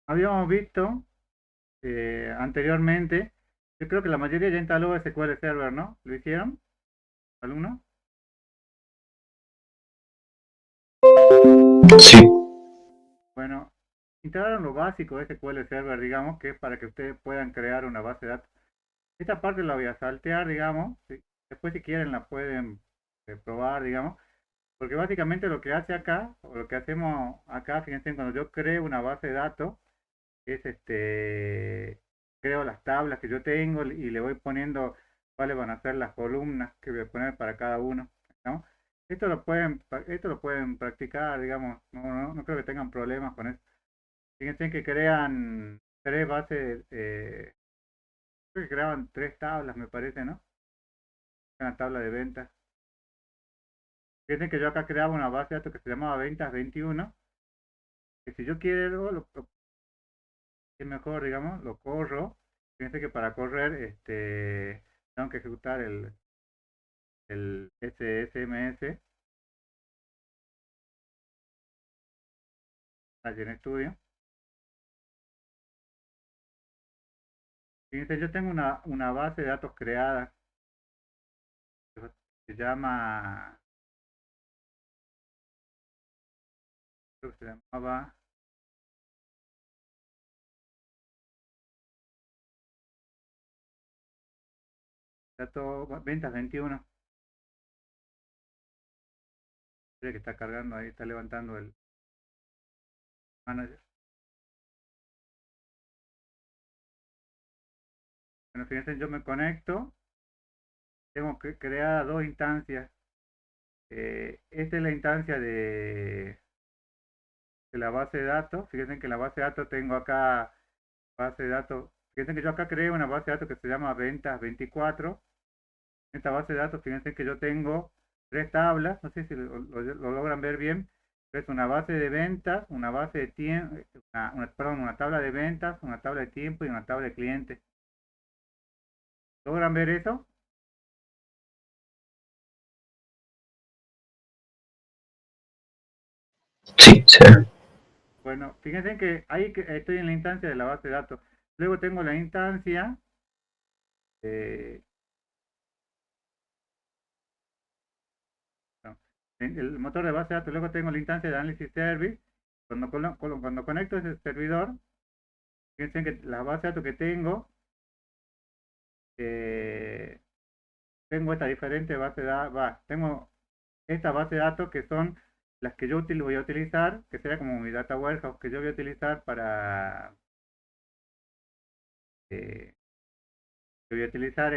habíamos visto anteriormente, yo creo que la mayoría ya instaló SQL Server, ¿no? ¿Lo hicieron, alumno? Sí, Bueno, instalaron lo básico de SQL Server, digamos, que es para que ustedes puedan crear una base de datos. Esta parte la voy a saltear, digamos. ¿Sí? Después si quieren la pueden probar, digamos. Porque básicamente lo que hace acá, o lo que hacemos acá, fíjense, cuando yo creo una base de datos, es creo las tablas que yo tengo y le voy poniendo cuáles van a ser las columnas que voy a poner para cada uno, ¿no? Esto lo pueden practicar, digamos, no creo que tengan problemas con eso. Fíjense que crean tres bases, creo que creaban tres tablas, me parece, ¿no? Una tabla de ventas. Fíjense que yo acá creaba una base de datos que se llamaba ventas 21, que si yo quiero, es mejor, digamos, lo corro. Fíjense que para correr, tengo que ejecutar el SSMS, allí en estudio. Fíjense, yo tengo una base de datos creada que se llama, creo que se llamaba datos ventas 21. Que está cargando ahí, está levantando el manager. Bueno, fíjense, yo me conecto, tengo que crear dos instancias. Esta es la instancia de la base de datos. Fíjense que en la base de datos tengo acá base de datos. Fíjense que yo acá creé una base de datos que se llama ventas 24. En esta base de datos, fíjense que yo tengo tres tablas, no sé si lo logran ver bien. Es una base de ventas, una base de tiempo, perdón, una tabla de ventas, una tabla de tiempo y una tabla de clientes. ¿Logran ver eso? sí, sí. Bueno, fíjense que ahí estoy en la instancia de la base de datos. Luego tengo la instancia eh, no, en el motor de base de datos. Luego tengo la instancia de Analysis Service. Cuando conecto ese servidor, fíjense que la base de datos que eh, tengo esta diferente base de datos, tengo esta base de datos que son las que yo voy a utilizar, que sería como mi data warehouse que yo voy a utilizar eh, que voy a utilizar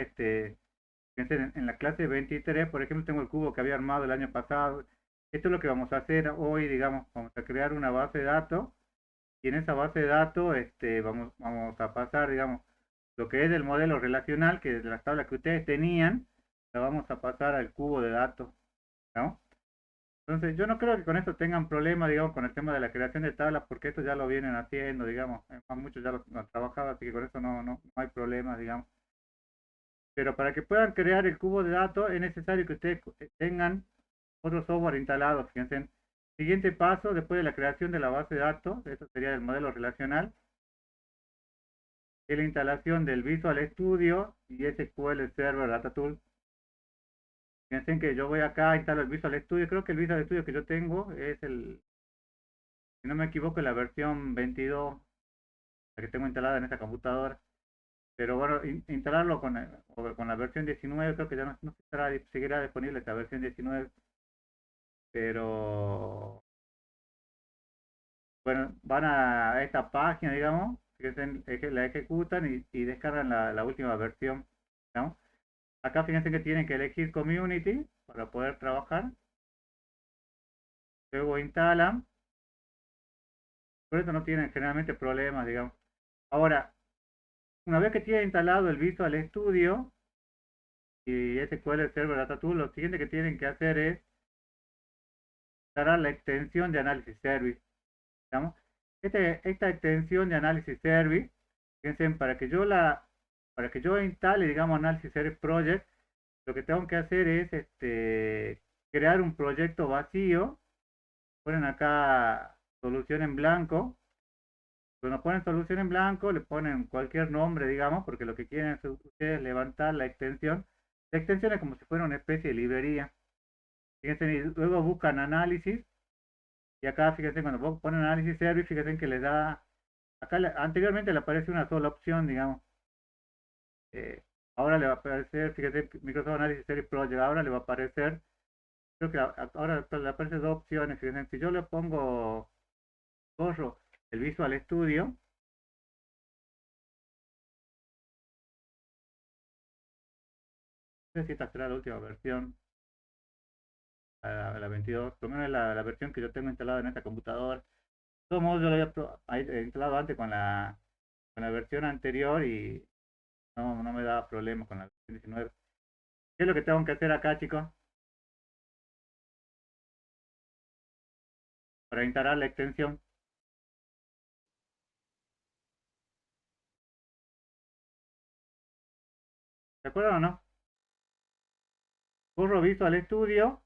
fíjense, en la clase 23, por ejemplo, tengo el cubo que había armado el año pasado. Esto es lo que vamos a hacer hoy, digamos, vamos a crear una base de datos y en esa base de datos vamos a pasar, digamos, lo que es el modelo relacional, que es las tablas que ustedes tenían, la vamos a pasar al cubo de datos, ¿no? Entonces, yo no creo que con esto tengan problemas, digamos, con el tema de la creación de tablas, porque esto ya lo vienen haciendo, digamos, muchos ya lo han trabajado, así que con eso no hay problemas, digamos. Pero para que puedan crear el cubo de datos es necesario que ustedes tengan otro software instalado. Fíjense, siguiente paso, después de la creación de la base de datos, esto sería el modelo relacional, es la instalación del Visual Studio y SQL Server Data Tool. Fíjense que yo voy acá, instalo el Visual Studio, creo que el Visual Studio que yo tengo es si no me equivoco, la versión 22, la que tengo instalada en esta computadora. Pero bueno, instalarlo con la versión 19, creo que ya no seguirá disponible esta versión 19. Pero bueno, van a esta página, digamos, que la ejecutan y descargan la última versión, ¿no? Acá fíjense que tienen que elegir Community para poder trabajar. Luego instalan. Por eso no tienen generalmente problemas, digamos. Ahora, una vez que tienen instalado el Visual Studio y SQL Server Data Tool, lo siguiente que tienen que hacer es instalar la extensión de Analysis Service, ¿digamos? Esta extensión de Analysis Service, fíjense, para que yo instale, digamos, Analysis Service Project, lo que tengo que hacer es crear un proyecto vacío. Ponen acá solución en blanco Cuando ponen solución en blanco, le ponen cualquier nombre, digamos, porque lo que quieren ustedes es levantar la extensión. La extensión es como si fuera una especie de librería. Fíjense, y luego buscan análisis. Y acá, fíjense, cuando ponen análisis service, fíjense que les da. Acá anteriormente le aparece una sola opción, digamos. Eh, ahora le va a aparecer, fíjense, Microsoft Analysis Service Project. Ahora le va a aparecer, creo que ahora le aparecen dos opciones. Fíjense, si yo le pongo, corro el Visual Studio. No sé si esta será la última versión, a la 22, por lo menos es la versión que yo tengo instalada en esta computadora. De todos modos, yo lo había instalado antes con la versión anterior y no me daba problemas con la versión 19. ¿Qué es lo que tengo que hacer acá, chicos? Para instalar la extensión. ¿De acuerdo o no? Corro Visual Studio,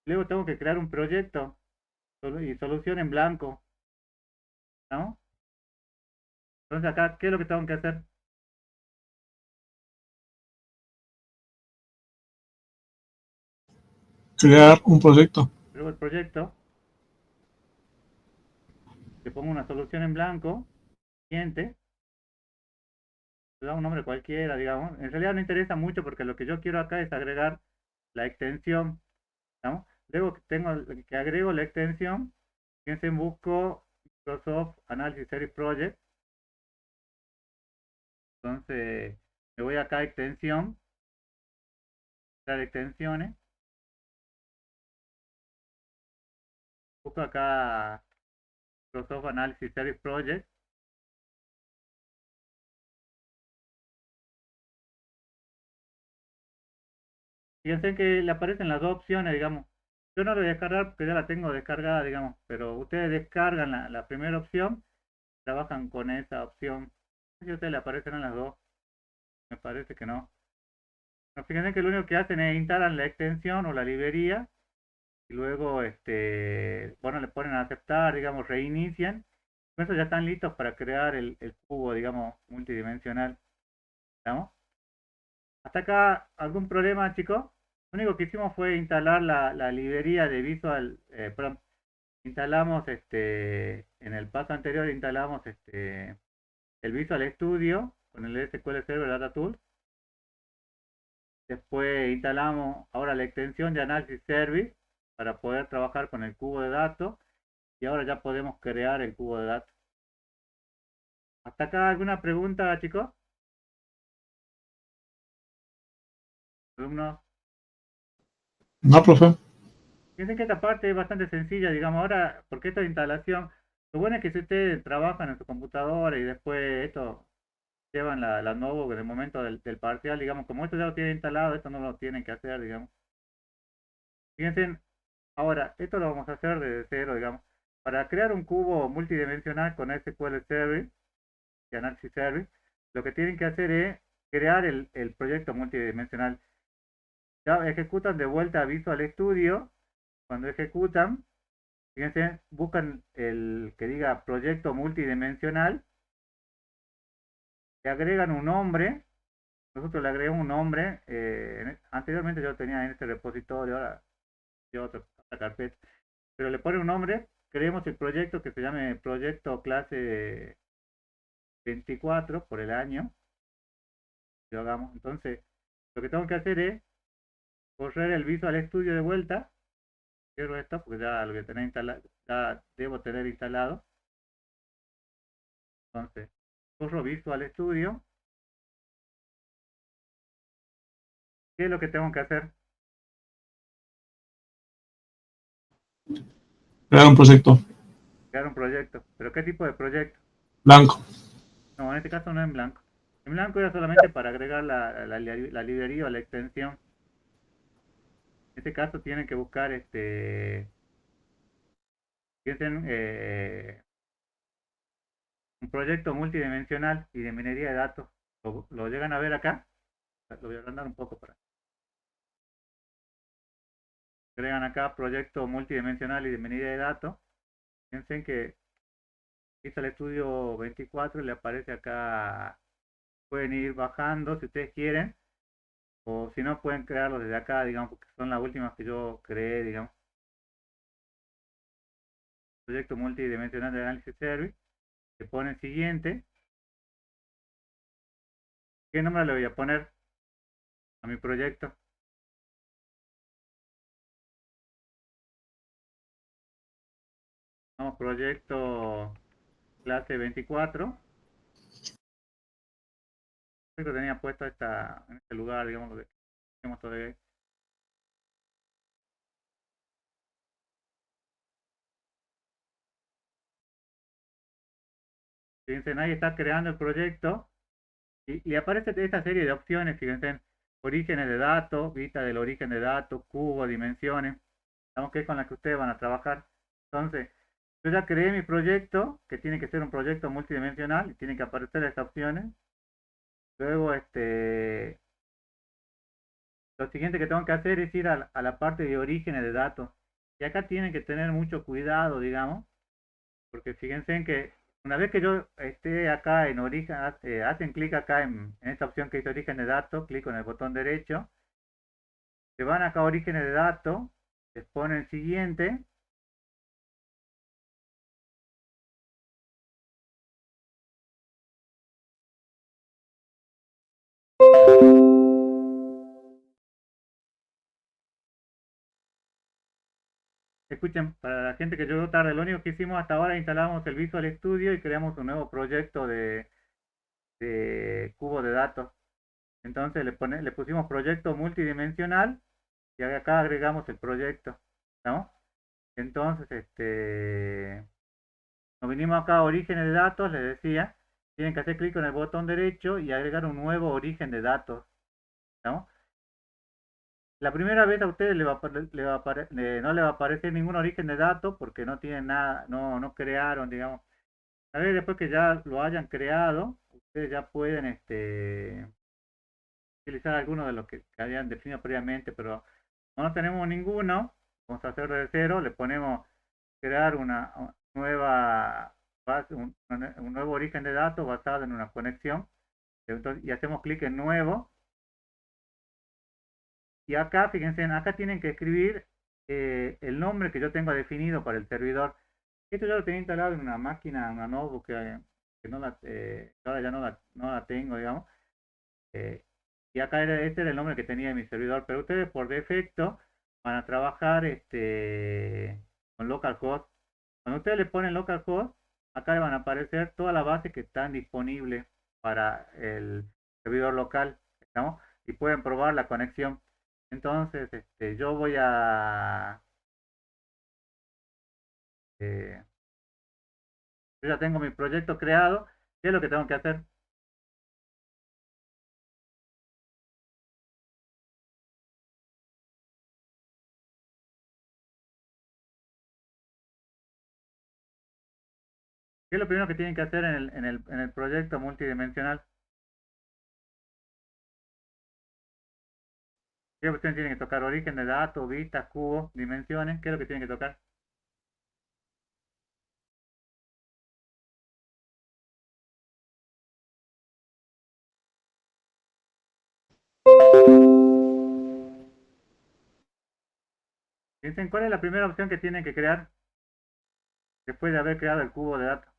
luego tengo que crear un proyecto y solución en blanco, ¿no? Entonces acá, ¿qué es lo que tengo que hacer? Crear un proyecto. Creo el proyecto, le pongo una solución en blanco, siguiente, le da un nombre cualquiera, digamos. En realidad no interesa mucho porque lo que yo quiero acá es agregar la extensión, ¿no? Luego que agrego la extensión, fíjense, busco Microsoft Analysis Service Project. Entonces, me voy acá a extensión, crear extensiones, busco acá Microsoft Analysis Service Project. Fíjense que le aparecen las dos opciones, digamos. Yo no lo voy a descargar porque ya la tengo descargada, digamos, pero ustedes descargan la primera opción, trabajan con esa opción. Si a ustedes le aparecen las dos, me parece que no. No, fíjense que lo único que hacen es instalan la extensión o la librería y luego, bueno, le ponen a aceptar, digamos, reinician. Con eso ya están listos para crear el cubo, digamos, multidimensional. ¿Estamos? Hasta acá, ¿algún problema, chicos? Lo único que hicimos fue instalar la librería de Visual, perdón, instalamos en el paso anterior instalamos el Visual Studio con el SQL Server Data Tool. Después instalamos ahora la extensión de Analysis Service para poder trabajar con el cubo de datos y ahora ya podemos crear el cubo de datos. ¿Hasta acá alguna pregunta, chicos? ¿Alumnos? No, profe. Piensen que esta parte es bastante sencilla, digamos, ahora, porque esta instalación, lo bueno es que si ustedes trabajan en su computadora y después esto llevan la notebook en el momento del parcial, digamos, como esto ya lo tienen instalado, esto no lo tienen que hacer, digamos. Fíjense, ahora, esto lo vamos a hacer desde cero, digamos. Para crear un cubo multidimensional con SQL Service y Analysis Service, lo que tienen que hacer es crear el proyecto multidimensional. Ya ejecutan de vuelta a Visual Studio. Cuando ejecutan, fíjense, buscan el que diga proyecto multidimensional, le agregan un nombre. Nosotros le agregamos un nombre. Anteriormente yo lo tenía en este repositorio, ahora yo otra carpeta. Pero le ponen un nombre, creemos el proyecto que se llame proyecto clase 24 por el año. Lo hagamos. Entonces, lo que tengo que hacer es correr el Visual Studio de vuelta. Cierro esto porque ya lo voy a tener instalado, ya debo tener instalado. Entonces, corro Visual Studio. ¿Qué es lo que tengo que hacer? Crear un proyecto. Crear un proyecto. ¿Pero qué tipo de proyecto? Blanco. No, en este caso no en blanco. En blanco era solamente para agregar la librería o la extensión. En este caso tienen que buscar piensen, un proyecto multidimensional y de minería de datos. ¿Lo llegan a ver acá? Lo voy a agrandar un poco para. Agregan acá proyecto multidimensional y de minería de datos. Piensen que Visual Studio 24 le aparece acá, pueden ir bajando si ustedes quieren, o si no pueden crearlo desde acá, digamos, porque son las últimas que yo creé, digamos. Proyecto multidimensional de análisis service, le ponen siguiente. ¿Qué nombre le voy a poner a mi proyecto? Vamos, proyecto clase 24. Esto tenía puesto en este lugar, digamos, lo que tenemos todavía. Fíjense, ahí está creando el proyecto y aparece esta serie de opciones, fíjense, orígenes de datos, vista del origen de datos, cubo, dimensiones, digamos que es con la que ustedes van a trabajar. Entonces, yo ya creé mi proyecto, que tiene que ser un proyecto multidimensional y tienen que aparecer estas opciones. Luego, lo siguiente que tengo que hacer es ir a la parte de orígenes de datos. Y acá tienen que tener mucho cuidado, digamos, porque fíjense en que una vez que yo esté acá en origen, hacen clic acá en esta opción que dice origen de datos, clic en el botón derecho, se van acá a orígenes de datos, les ponen siguiente, escuchen, para la gente que llegó tarde, lo único que hicimos hasta ahora instalamos el Visual Studio y creamos un nuevo proyecto de cubo de datos. Entonces le pusimos proyecto multidimensional y acá agregamos el proyecto, ¿no? Entonces, nos vinimos acá a orígenes de datos, les decía, tienen que hacer clic en el botón derecho y agregar un nuevo origen de datos, ¿no? La primera vez a ustedes no le va a aparecer ningún origen de datos porque no tienen nada, no crearon, digamos. A ver, después que ya lo hayan creado, ustedes ya pueden utilizar algunos de los que habían definido previamente, pero no tenemos ninguno, vamos a hacer de cero, le ponemos crear una nueva base, un nuevo origen de datos basado en una conexión. Entonces, y hacemos clic en nuevo. Y acá, fíjense, acá tienen que escribir el nombre que yo tengo definido para el servidor. Esto ya lo tenía instalado en una máquina, una notebook que no ahora ya no la tengo, digamos. Eh, y acá este era el nombre que tenía en mi servidor, pero ustedes por defecto van a trabajar con localhost. Cuando ustedes le ponen localhost, acá le van a aparecer todas las bases que están disponibles para el servidor local, ¿no? Y pueden probar la conexión. Entonces, eh, yo ya tengo mi proyecto creado. ¿Qué es lo que tengo que hacer? ¿Qué es lo primero que tienen que hacer en el proyecto multidimensional? ¿Qué opción tienen que tocar? Origen de datos, vistas, cubos, dimensiones. ¿Qué es lo que tienen que tocar? Piensen, ¿cuál es la primera opción que tienen que crear después de haber creado el cubo de datos?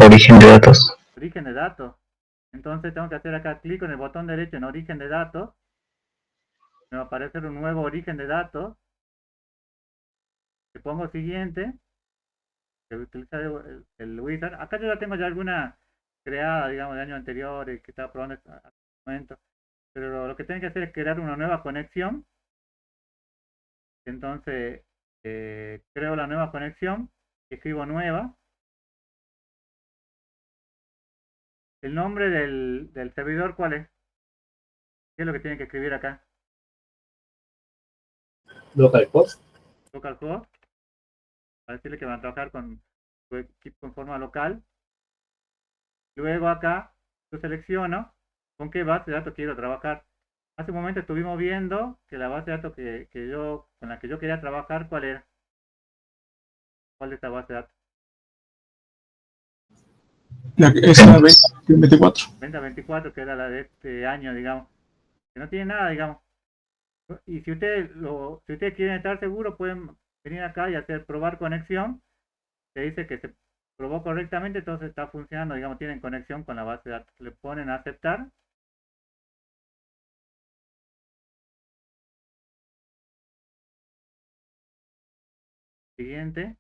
Origen de datos. Origen de datos. Entonces tengo que hacer acá clic en el botón derecho en origen de datos. Me va a aparecer un nuevo origen de datos. Le pongo siguiente. Que utilizar el wizard. Acá yo ya tengo ya alguna creada, digamos, de años anteriores que estaba probando hasta el momento. Pero lo que tienen que hacer es crear una nueva conexión. Entonces creo la nueva conexión. Escribo nueva. El nombre del servidor, ¿cuál es? ¿Qué es lo que tienen que escribir acá? Localhost. Localhost. Para decirle que van a trabajar con su equipo en forma local. Luego acá yo selecciono con qué base de datos quiero trabajar. Hace un momento estuvimos viendo que la base de datos con la que yo quería trabajar, ¿cuál era? ¿Cuál de esta base de datos? Esa 2024. Venta 24, que era la de este año, digamos. Que no tiene nada, digamos. Y si ustedes quieren estar seguros, pueden venir acá y hacer probar conexión. Se dice que se probó correctamente, entonces está funcionando, digamos, tienen conexión con la base de datos. Le ponen a aceptar. Siguiente.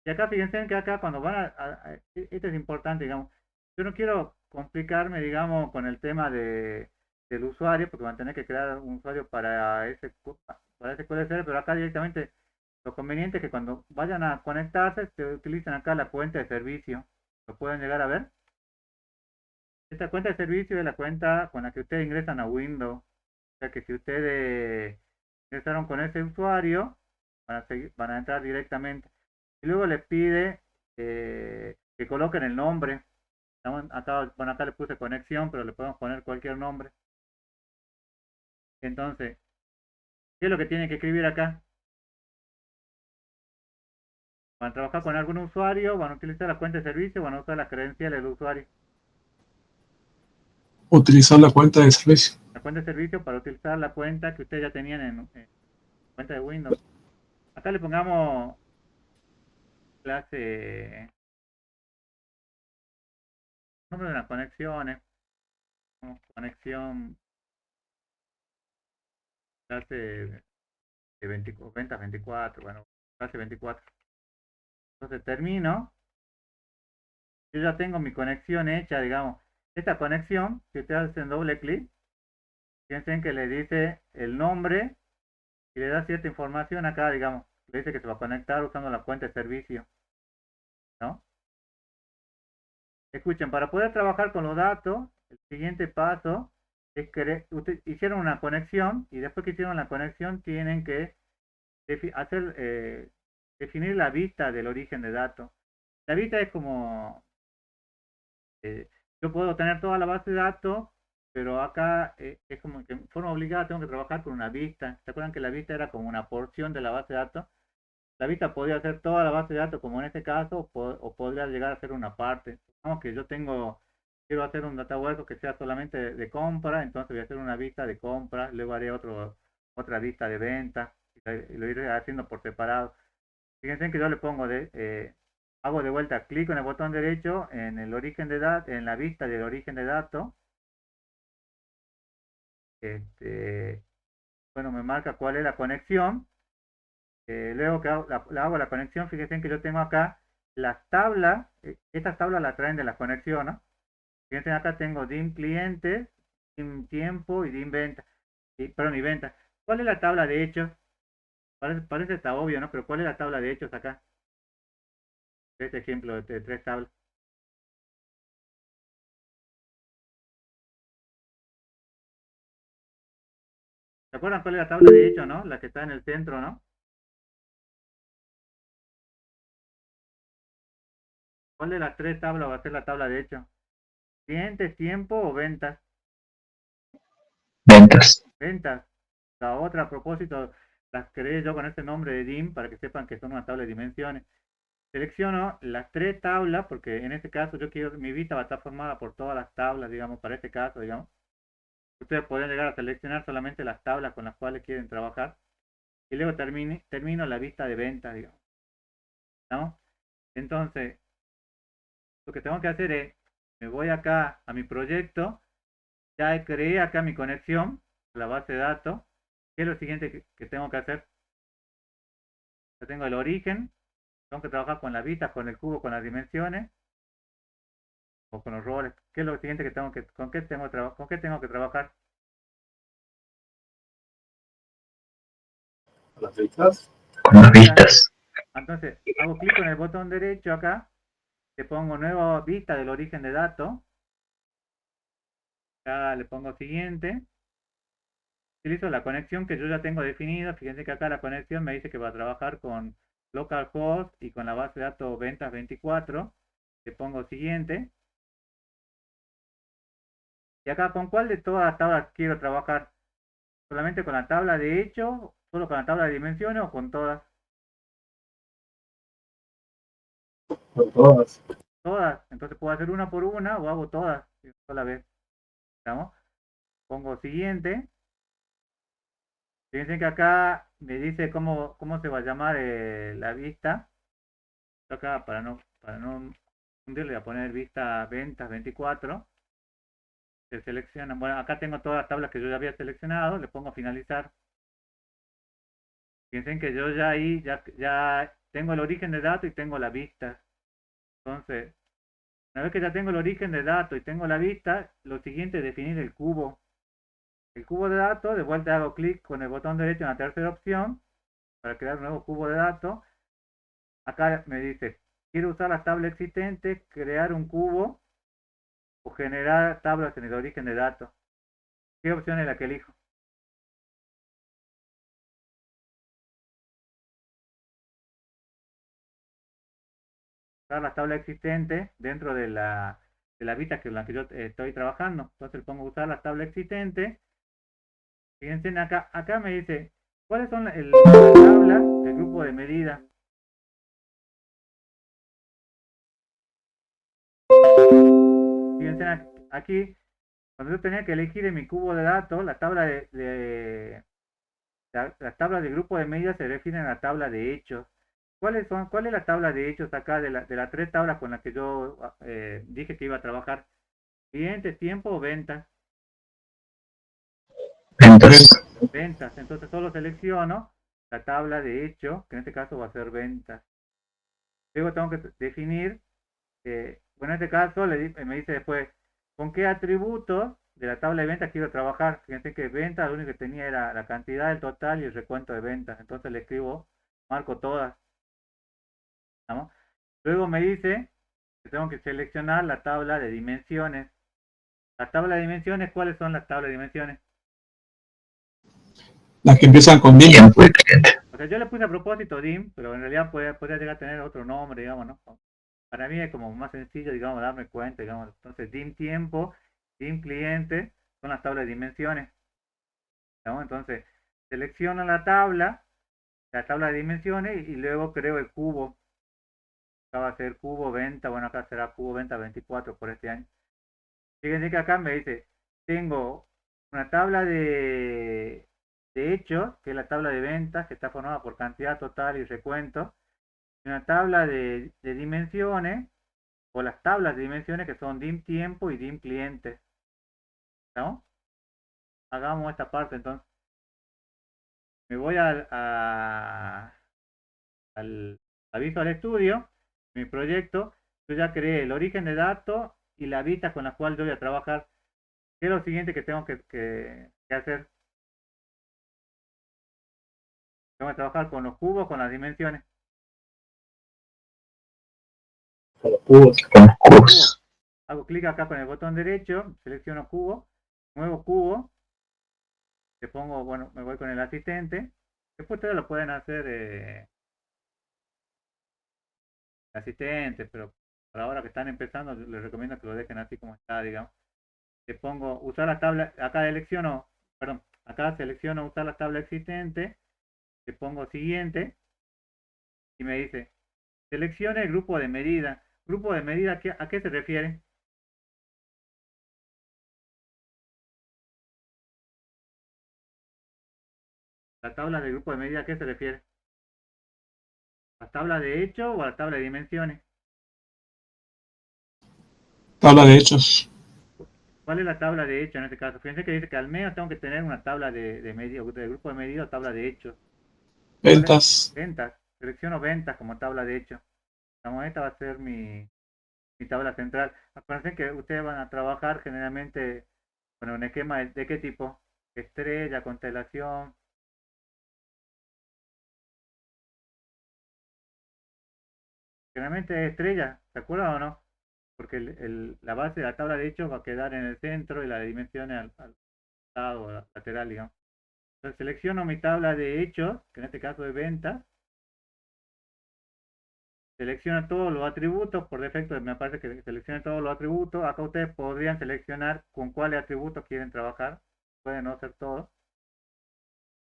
Y acá fíjense que acá cuando esto es importante, digamos, yo no quiero complicarme, digamos, con el tema del usuario, porque van a tener que crear un usuario para ese SQL Server, pero acá directamente lo conveniente es que cuando vayan a conectarse, se utilicen acá la cuenta de servicio. Lo pueden llegar a ver. Esta cuenta de servicio es la cuenta con la que ustedes ingresan a Windows. O sea que si ustedes ingresaron con ese usuario, van a entrar directamente. Y luego les pide que coloquen el nombre. Acá, bueno, acá le puse conexión, pero le podemos poner cualquier nombre. Entonces, ¿qué es lo que tienen que escribir acá? Van a trabajar con algún usuario, van a utilizar la cuenta de servicio, van a usar las credenciales del usuario. Utilizar la cuenta de servicio. La cuenta de servicio para utilizar la cuenta que ustedes ya tenían en cuenta de Windows. Acá le pongamos clase, nombre de las conexiones, conexión, clase de ventas 24, bueno, clase 24. Entonces termino, yo ya tengo mi conexión hecha, digamos. Esta conexión, si ustedes hacen doble clic, fíjense que le dice el nombre y le da cierta información acá, digamos. Le dice que se va a conectar usando la cuenta de servicio, ¿no? Escuchen, para poder trabajar con los datos, el siguiente paso es que ustedes hicieron una conexión y después que hicieron la conexión tienen que definir la vista del origen de datos. La vista es como, eh, yo puedo tener toda la base de datos, pero acá es como que en forma obligada tengo que trabajar con una vista. ¿Se acuerdan que la vista era como una porción de la base de datos? La vista podría ser toda la base de datos, como en este caso, o podría llegar a ser una parte. Supongamos que quiero hacer un data warehouse que sea solamente de compra, entonces voy a hacer una vista de compra, luego haré otra vista de venta, y lo iré haciendo por separado. Fíjense que yo le pongo hago de vuelta clic en el botón derecho en el origen de datos, en la vista del origen de datos. Este, bueno, me marca cuál es la conexión. Luego que hago la conexión, fíjense que yo tengo acá las tablas, estas tablas las traen de la conexión, ¿no? Fíjense acá tengo DIM clientes, DIM tiempo y DIM venta, perdón, y venta. ¿Cuál es la tabla de hechos? Parece está obvio, ¿no? Pero ¿cuál es la tabla de hechos acá? Este ejemplo de tres tablas. ¿Se acuerdan cuál es la tabla de hechos, no? La que está en el centro, ¿no? ¿Cuál de las tres tablas va a ser la tabla de hechos? ¿Clientes, tiempo o ventas? Ventas. Ventas. La otra, a propósito, las creé yo con este nombre de DIM para que sepan que son una tabla de dimensiones. Selecciono las tres tablas, porque en este caso mi vista va a estar formada por todas las tablas, digamos, para este caso, digamos. Ustedes pueden llegar a seleccionar solamente las tablas con las cuales quieren trabajar. Y luego termino la vista de ventas, digamos. ¿No? Entonces, lo que tengo que hacer es, me voy acá a mi proyecto, ya creé acá mi conexión a la base de datos. ¿Qué es lo siguiente que tengo que hacer? Ya tengo el origen, tengo que trabajar con la vista, con el cubo, con las dimensiones o con los roles. ¿Qué es lo siguiente con qué tengo que trabajar? Las vistas. Con Con las las vistas. vistas. Entonces, hago clic con el botón derecho acá, le pongo nueva vista del origen de datos, acá le pongo siguiente, utilizo la conexión que yo ya tengo definida. Fíjense que acá la conexión me dice que va a trabajar con localhost y con la base de datos ventas 24. Le pongo siguiente. Y acá, ¿con cuál de todas las tablas quiero trabajar? ¿Solamente con la tabla de hecho? ¿Solo con la tabla de dimensiones o con todas? Con todas. Todas. Entonces puedo hacer una por una o hago todas de una sola vez. ¿Estamos? Pongo siguiente. Fíjense que acá me dice cómo se va a llamar la vista. Acá para no hundir, le voy a poner vista ventas 24. Se selecciona. Bueno, acá tengo todas las tablas que yo ya había seleccionado. Le pongo finalizar. Piensen que yo ya ahí ya tengo el origen de datos y tengo la vista. Entonces, una vez que ya tengo el origen de datos y tengo la vista, lo siguiente es definir el cubo. El cubo de datos, de vuelta hago clic con el botón derecho en la tercera opción para crear un nuevo cubo de datos. Acá me dice, quiero usar la tabla existente, crear un cubo o generar tablas en el origen de datos. ¿Qué opción es la que elijo? Usar la tabla existente dentro de la vista que en la que yo estoy trabajando. Entonces pongo usar la tabla existente. Fíjense acá me dice, ¿cuáles son las tablas del grupo de medida? Fíjense aquí, cuando yo tenía que elegir en mi cubo de datos, la tabla las tablas del grupo de medida se refieren a la tabla de hechos. ¿Cuál es la tabla de hechos acá de las tres tablas con las que yo dije que iba a trabajar? Clientes, tiempo o ventas. Ventas. Ventas. Entonces solo selecciono la tabla de hecho, que en este caso va a ser ventas. Luego tengo que definir, bueno, en este caso me dice después, ¿con qué atributos de la tabla de ventas quiero trabajar? Fíjense que ventas lo único que tenía era la cantidad, el total y el recuento de ventas. Entonces le escribo, marco todas. ¿Estamos? Luego me dice que tengo que seleccionar la tabla de dimensiones. La tabla de dimensiones, ¿cuáles son las tablas de dimensiones? Las que empiezan con DIM. Tiempo y cliente. O sea, yo le puse a propósito DIM, pero en realidad podría llegar a tener otro nombre, digamos, ¿no? Para mí es como más sencillo, digamos, darme cuenta, digamos. Entonces, DIM tiempo, DIM cliente, son las tablas de dimensiones, ¿no? Entonces, selecciono la tabla de dimensiones y luego creo el cubo. Acá va a ser cubo venta, bueno, acá será cubo venta 24 por este año. Fíjense que acá me dice, tengo una tabla de hechos, que es la tabla de ventas, que está formada por cantidad total y recuento, y una tabla de dimensiones, o las tablas de dimensiones que son DIM tiempo y DIM cliente. ¿No? Hagamos esta parte entonces. Me voy al aviso al estudio, mi proyecto. Yo ya creé el origen de datos y la vista con la cual yo voy a trabajar. ¿Qué es lo siguiente que tengo que hacer? Tengo que trabajar con los cubos, con las dimensiones. Con los cubos. Con los cubos. Hago clic acá con el botón derecho, selecciono cubo, nuevo cubo, le pongo, bueno, me voy con el asistente. Después ustedes lo pueden hacer asistente, pero por ahora que están empezando, les recomiendo que lo dejen así como está, digamos. Le pongo usar la tabla, acá selecciono, perdón, acá selecciono usar la tabla existente, le pongo siguiente y me dice, seleccione el grupo de medida. ¿Grupo de medida a qué se refiere? La tabla del grupo de medida, ¿a qué se refiere? ¿La tabla de hecho o a la tabla de dimensiones? Tabla de hechos. ¿Cuál es la tabla de hecho en este caso? Fíjense que dice que al menos tengo que tener una tabla de grupo de medida o tabla de hechos. ¿Cuál es? Ventas. Ventas. Selecciono ventas como tabla de hecho. Esta va a ser mi tabla central. Acuérdense que ustedes van a trabajar generalmente, bueno, un esquema de qué tipo, estrella, constelación. Generalmente estrella, ¿se acuerdan o no? Porque la base de la tabla de hechos va a quedar en el centro y la de dimensiones al lado lateral, digamos. Entonces selecciono mi tabla de hechos, que en este caso es ventas, selecciona todos los atributos, por defecto me parece que seleccione todos los atributos. Acá ustedes podrían seleccionar con cuáles atributos quieren trabajar, pueden no ser todos.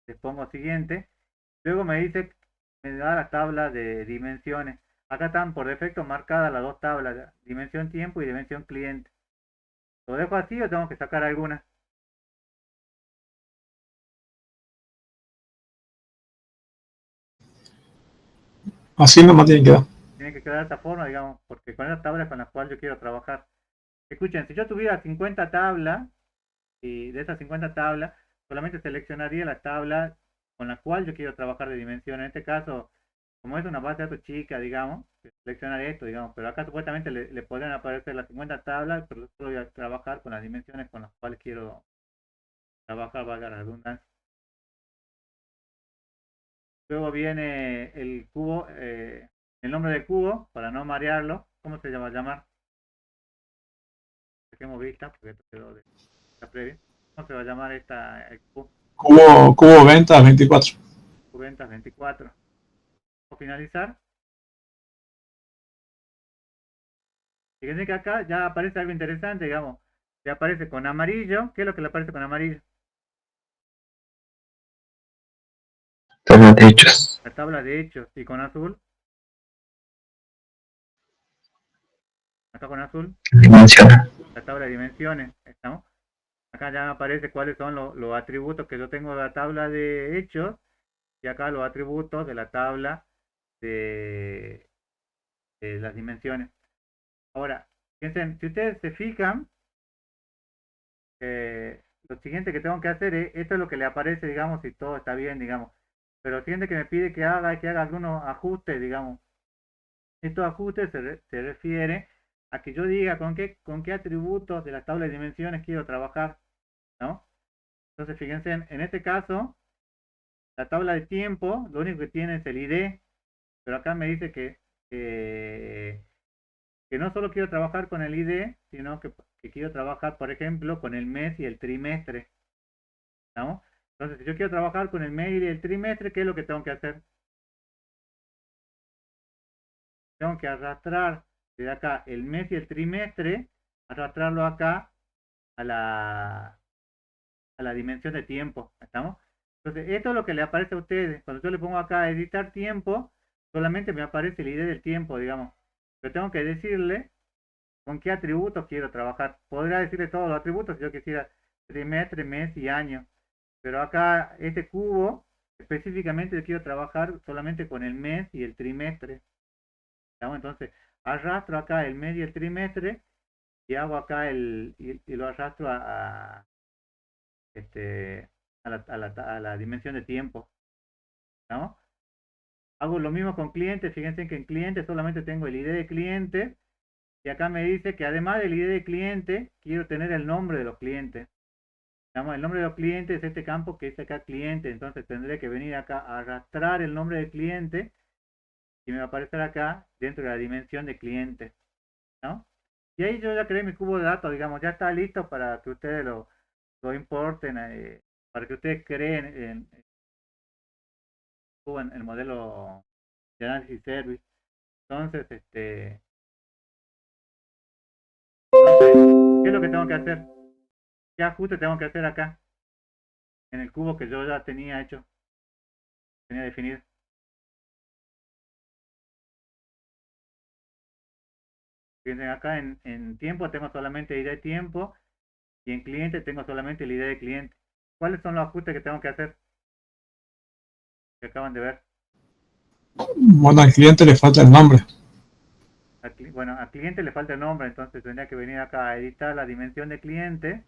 Les pongo siguiente, luego me dice, me da la tabla de dimensiones. Acá están por defecto marcadas las dos tablas, dimensión tiempo y dimensión cliente. ¿Lo dejo así o tengo que sacar alguna? Así nomás tiene que dar. Tiene que quedar de esta forma, digamos, porque con esa tabla es con la cual yo quiero trabajar. Escuchen, si yo tuviera 50 tablas, y de esas 50 tablas, solamente seleccionaría la tabla con la cual yo quiero trabajar de dimensión. En este caso, como es una base de datos chica, digamos, seleccionaré esto, digamos, pero acá supuestamente le podrían aparecer las 50 tablas, pero yo voy a trabajar con las dimensiones con las cuales quiero trabajar, valga la redundancia. Luego viene el cubo, el nombre del cubo, para no marearlo. ¿Cómo se llama? Llamar. Dejemos vista, porque esto quedó de la previa. ¿Cómo se va a llamar el cubo? Cubo ventas 24. Ventas 24. Para finalizar, fíjense que acá ya aparece algo interesante, digamos. Ya aparece con amarillo. ¿Qué es lo que le aparece con amarillo? Tabla de hechos. La tabla de hechos. Y con azul, acá con azul, Dimensiones. la tabla de dimensiones. ¿Estamos? Acá ya me aparece cuáles son los atributos que yo tengo de la tabla de hechos. Y acá los atributos de la tabla de, de las dimensiones. Ahora, fíjense, si ustedes se fijan, lo siguiente que tengo que hacer es, esto es lo que le aparece, digamos, si todo está bien, digamos. Pero lo siguiente que me pide que haga algunos ajustes, digamos. Estos ajustes se refiere a que yo diga con qué atributos de la tabla de dimensiones quiero trabajar, ¿no? Entonces, fíjense, en este caso, la tabla de tiempo, lo único que tiene es el ID, pero acá me dice que no solo quiero trabajar con el ID, sino que quiero trabajar, por ejemplo, con el mes y el trimestre, ¿no? Entonces, si yo quiero trabajar con el mes y el trimestre, ¿qué es lo que tengo que hacer? Tengo que arrastrar de acá el mes y el trimestre, arrastrarlo acá a la dimensión de tiempo, ¿estamos? Entonces, esto es lo que le aparece a ustedes. Cuando yo le pongo acá editar tiempo, solamente me aparece el ID del tiempo, digamos. Pero tengo que decirle con qué atributos quiero trabajar. Podría decirle todos los atributos si yo quisiera trimestre, mes y año. Pero acá, este cubo, específicamente yo quiero trabajar solamente con el mes y el trimestre. ¿Estamos? Entonces, arrastro acá el mes y el trimestre y hago acá y lo arrastro este, a la dimensión de tiempo, ¿no? Hago lo mismo con clientes, fíjense que en cliente solamente tengo el ID de cliente y acá me dice que además del ID de cliente, quiero tener el nombre de los clientes. ¿No? El nombre de los clientes es este campo que dice acá cliente, entonces tendré que venir acá a arrastrar el nombre del cliente y me va a aparecer acá dentro de la dimensión de cliente, ¿no? Y ahí yo ya creé mi cubo de datos, digamos, ya está listo para que ustedes lo importen, para que ustedes creen en el modelo de análisis service. Entonces, ¿qué es lo que tengo que hacer? ¿Qué ajuste tengo que hacer acá? En el cubo que yo ya tenía hecho, tenía definido. Fíjense, acá en tiempo tengo solamente ID de tiempo y en cliente tengo solamente el ID de cliente. ¿Cuáles son los ajustes que tengo que hacer? Que acaban de ver. Bueno, al cliente le falta el nombre. Bueno, al cliente le falta el nombre, entonces tendría que venir acá a editar la dimensión de cliente.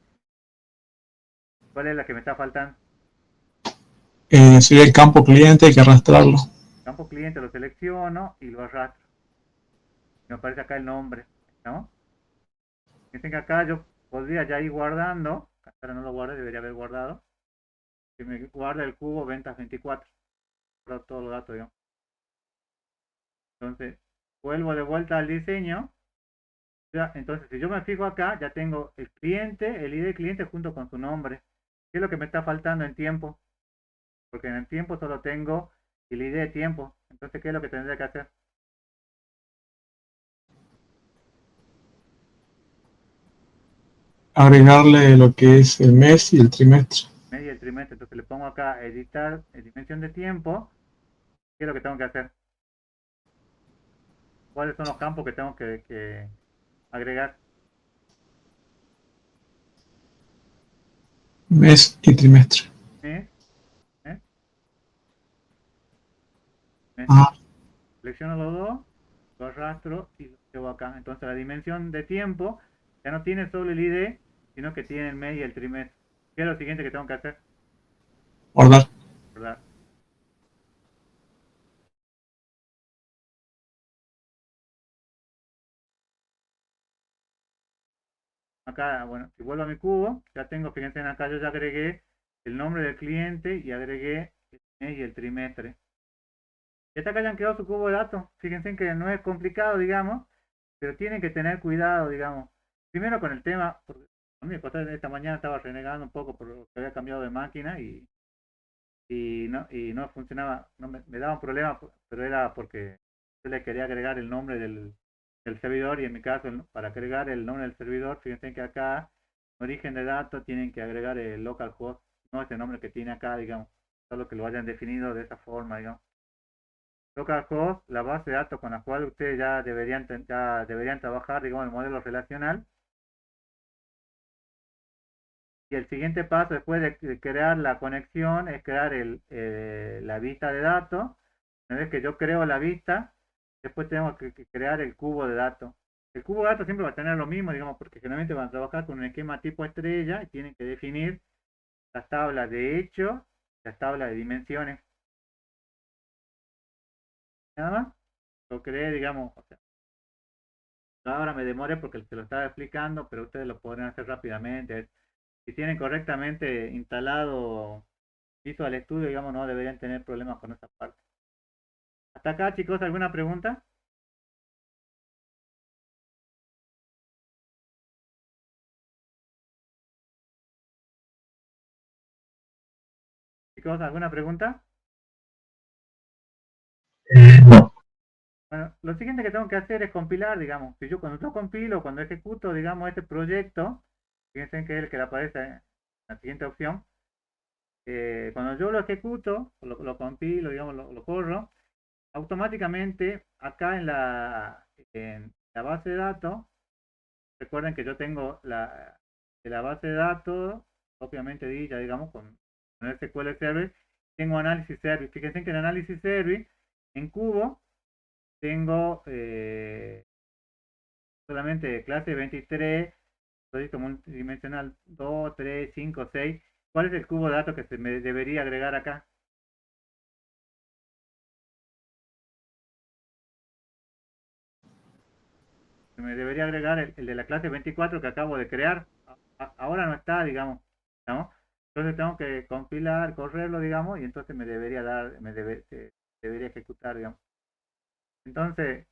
¿Cuál es la que me está faltando? Sería el campo cliente, hay que arrastrarlo. Campo cliente lo selecciono y lo arrastro. Me aparece acá el nombre, ¿no? Fíjense que acá yo podría ya ir guardando. Ahora no lo guarde, debería haber guardado. Que me guarda el cubo ventas 24. Guardo todos los datos, digamos. Entonces, vuelvo de vuelta al diseño. Ya, entonces, si yo me fijo acá, ya tengo el cliente, el ID del cliente junto con su nombre. ¿Qué es lo que me está faltando en tiempo? Porque en el tiempo solo tengo el ID de tiempo. Entonces, ¿qué es lo que tendría que hacer? agregarle lo que es el mes y el trimestre. Mes y el trimestre. Entonces le pongo acá editar dimensión de tiempo. ¿Qué es lo que tengo que hacer? ¿Cuáles son los campos que tengo que agregar? Mes y trimestre. Mes, mes, mes. Ah, Selecciono los dos, lo arrastro y lo llevo acá. Entonces la dimensión de tiempo ya no tiene solo el ID, sino que tiene el mes y el trimestre. ¿Qué es lo siguiente que tengo que hacer? guardar. ¿Verdad? Acá, bueno, si vuelvo a mi cubo, ya tengo, fíjense, acá yo ya agregué el nombre del cliente y agregué el mes y el trimestre. Y hasta acá ya han quedado su cubo de datos. Fíjense que no es complicado, digamos, pero tienen que tener cuidado, digamos. Primero con el tema, porque a mí esta mañana estaba renegando un poco por lo que había cambiado de máquina y no funcionaba, no me daba un problema, pero era porque yo le quería agregar el nombre del servidor y en mi caso para agregar el nombre del servidor, fíjense que acá, origen de datos, tienen que agregar el localhost, no ese nombre que tiene acá, digamos, solo que lo hayan definido de esa forma, digamos. Localhost, la base de datos con la cual ustedes ya deberían trabajar, digamos, el modelo relacional. Y el siguiente paso después de crear la conexión es crear la vista de datos. Una vez que yo creo la vista, después tenemos que crear el cubo de datos. El cubo de datos siempre va a tener lo mismo, digamos, porque generalmente van a trabajar con un esquema tipo estrella y tienen que definir las tablas de hechos, las tablas de dimensiones. Nada más, lo creé, digamos, o sea, ahora me demoré porque se lo estaba explicando, pero ustedes lo podrán hacer rápidamente. Si tienen correctamente instalado Visual Studio, digamos, no deberían tener problemas con esa parte. Hasta acá, chicos, ¿alguna pregunta? Chicos, ¿alguna pregunta? No. Bueno, lo siguiente que tengo que hacer es compilar, digamos. Si yo cuando yo compilo, cuando ejecuto, digamos, este proyecto, fíjense que es el que le aparece en la siguiente opción. Cuando yo lo ejecuto, lo compilo, digamos, lo corro, automáticamente acá en la base de datos, recuerden que yo tengo de la base de datos, obviamente dicha, digamos, con el SQL Server, tengo Analysis Service. Fíjense que en Analysis Service, en Cubo, tengo solamente clase 23, proyecto multidimensional 2, 3, 5, 6. ¿Cuál es el cubo de datos que se me debería agregar acá? Se me debería agregar el de la clase 24 que acabo de crear. Ahora no está, digamos, ¿no? Entonces tengo que compilar, correrlo, digamos, y entonces me debería dar, debería ejecutar, digamos. Entonces,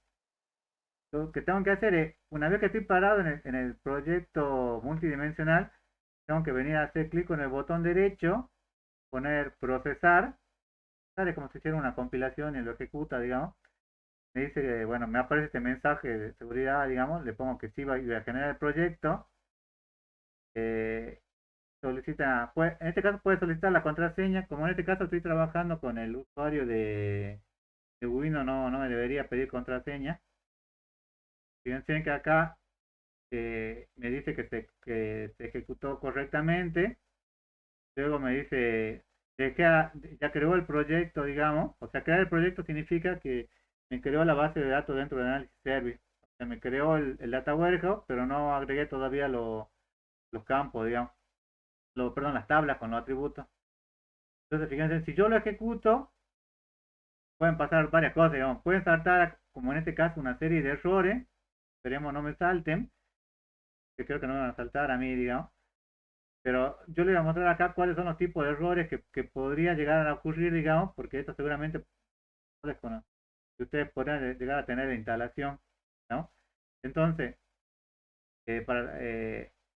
lo que tengo que hacer es, una vez que estoy parado en el proyecto multidimensional, tengo que venir a hacer clic con el botón derecho, poner procesar, sale como si hiciera una compilación y lo ejecuta, digamos. Me dice que, bueno, me aparece este mensaje de seguridad, digamos, le pongo que sí voy a generar el proyecto. eh, en este caso puede solicitar la contraseña, como en este caso estoy trabajando con el usuario de Wino, no me debería pedir contraseña. Fíjense que acá me dice que se ejecutó correctamente. Luego me dice ya creó el proyecto, digamos. O sea, crear el proyecto significa que me creó la base de datos dentro de Analysis Service. O sea, me creó el Data Warehouse, pero no agregué todavía los campos, digamos. Perdón, las tablas con los atributos. Entonces, fíjense, si yo lo ejecuto, pueden pasar varias cosas, digamos. Pueden saltar, como en este caso, una serie de errores. Esperemos no me salten, que creo que no me van a saltar a mí, digamos. Pero yo les voy a mostrar acá cuáles son los tipos de errores que podría llegar a ocurrir, digamos, porque esto seguramente que ustedes podrían llegar a tener de instalación, ¿no? Entonces,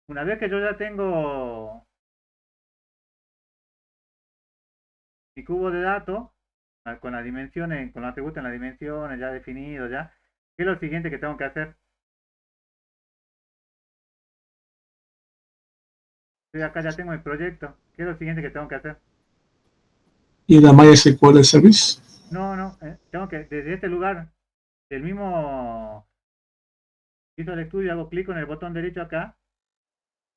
una vez que yo ya tengo mi cubo de datos, con las dimensiones, con los atributos en las dimensiones ya definidos, ya, ¿qué es lo siguiente que tengo que hacer? Yo acá ya tengo mi proyecto. ¿Qué es lo siguiente que tengo que hacer? ¿Y la MySQL Service? No, no, tengo que, desde este lugar, del mismo Visual Studio, hago clic con el botón derecho acá,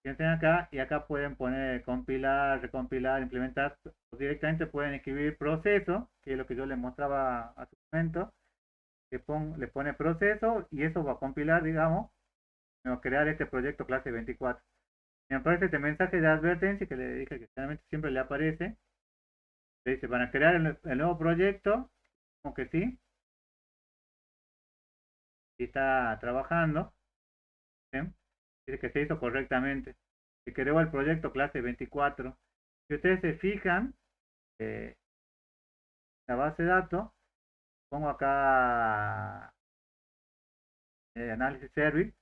tienen acá, y acá pueden poner compilar, recompilar, implementar, o directamente pueden escribir proceso, que es lo que yo les mostraba hace un momento, le pone proceso, y eso va a compilar, digamos, va a crear este proyecto clase 24. Me aparece este mensaje de advertencia que le dije que generalmente siempre le aparece, le dice, van a crear el nuevo proyecto, como que sí, y está trabajando, ¿sí? Dice que se hizo correctamente, se creó el proyecto clase 24. Si ustedes se fijan, eh, la base de datos, pongo acá análisis service,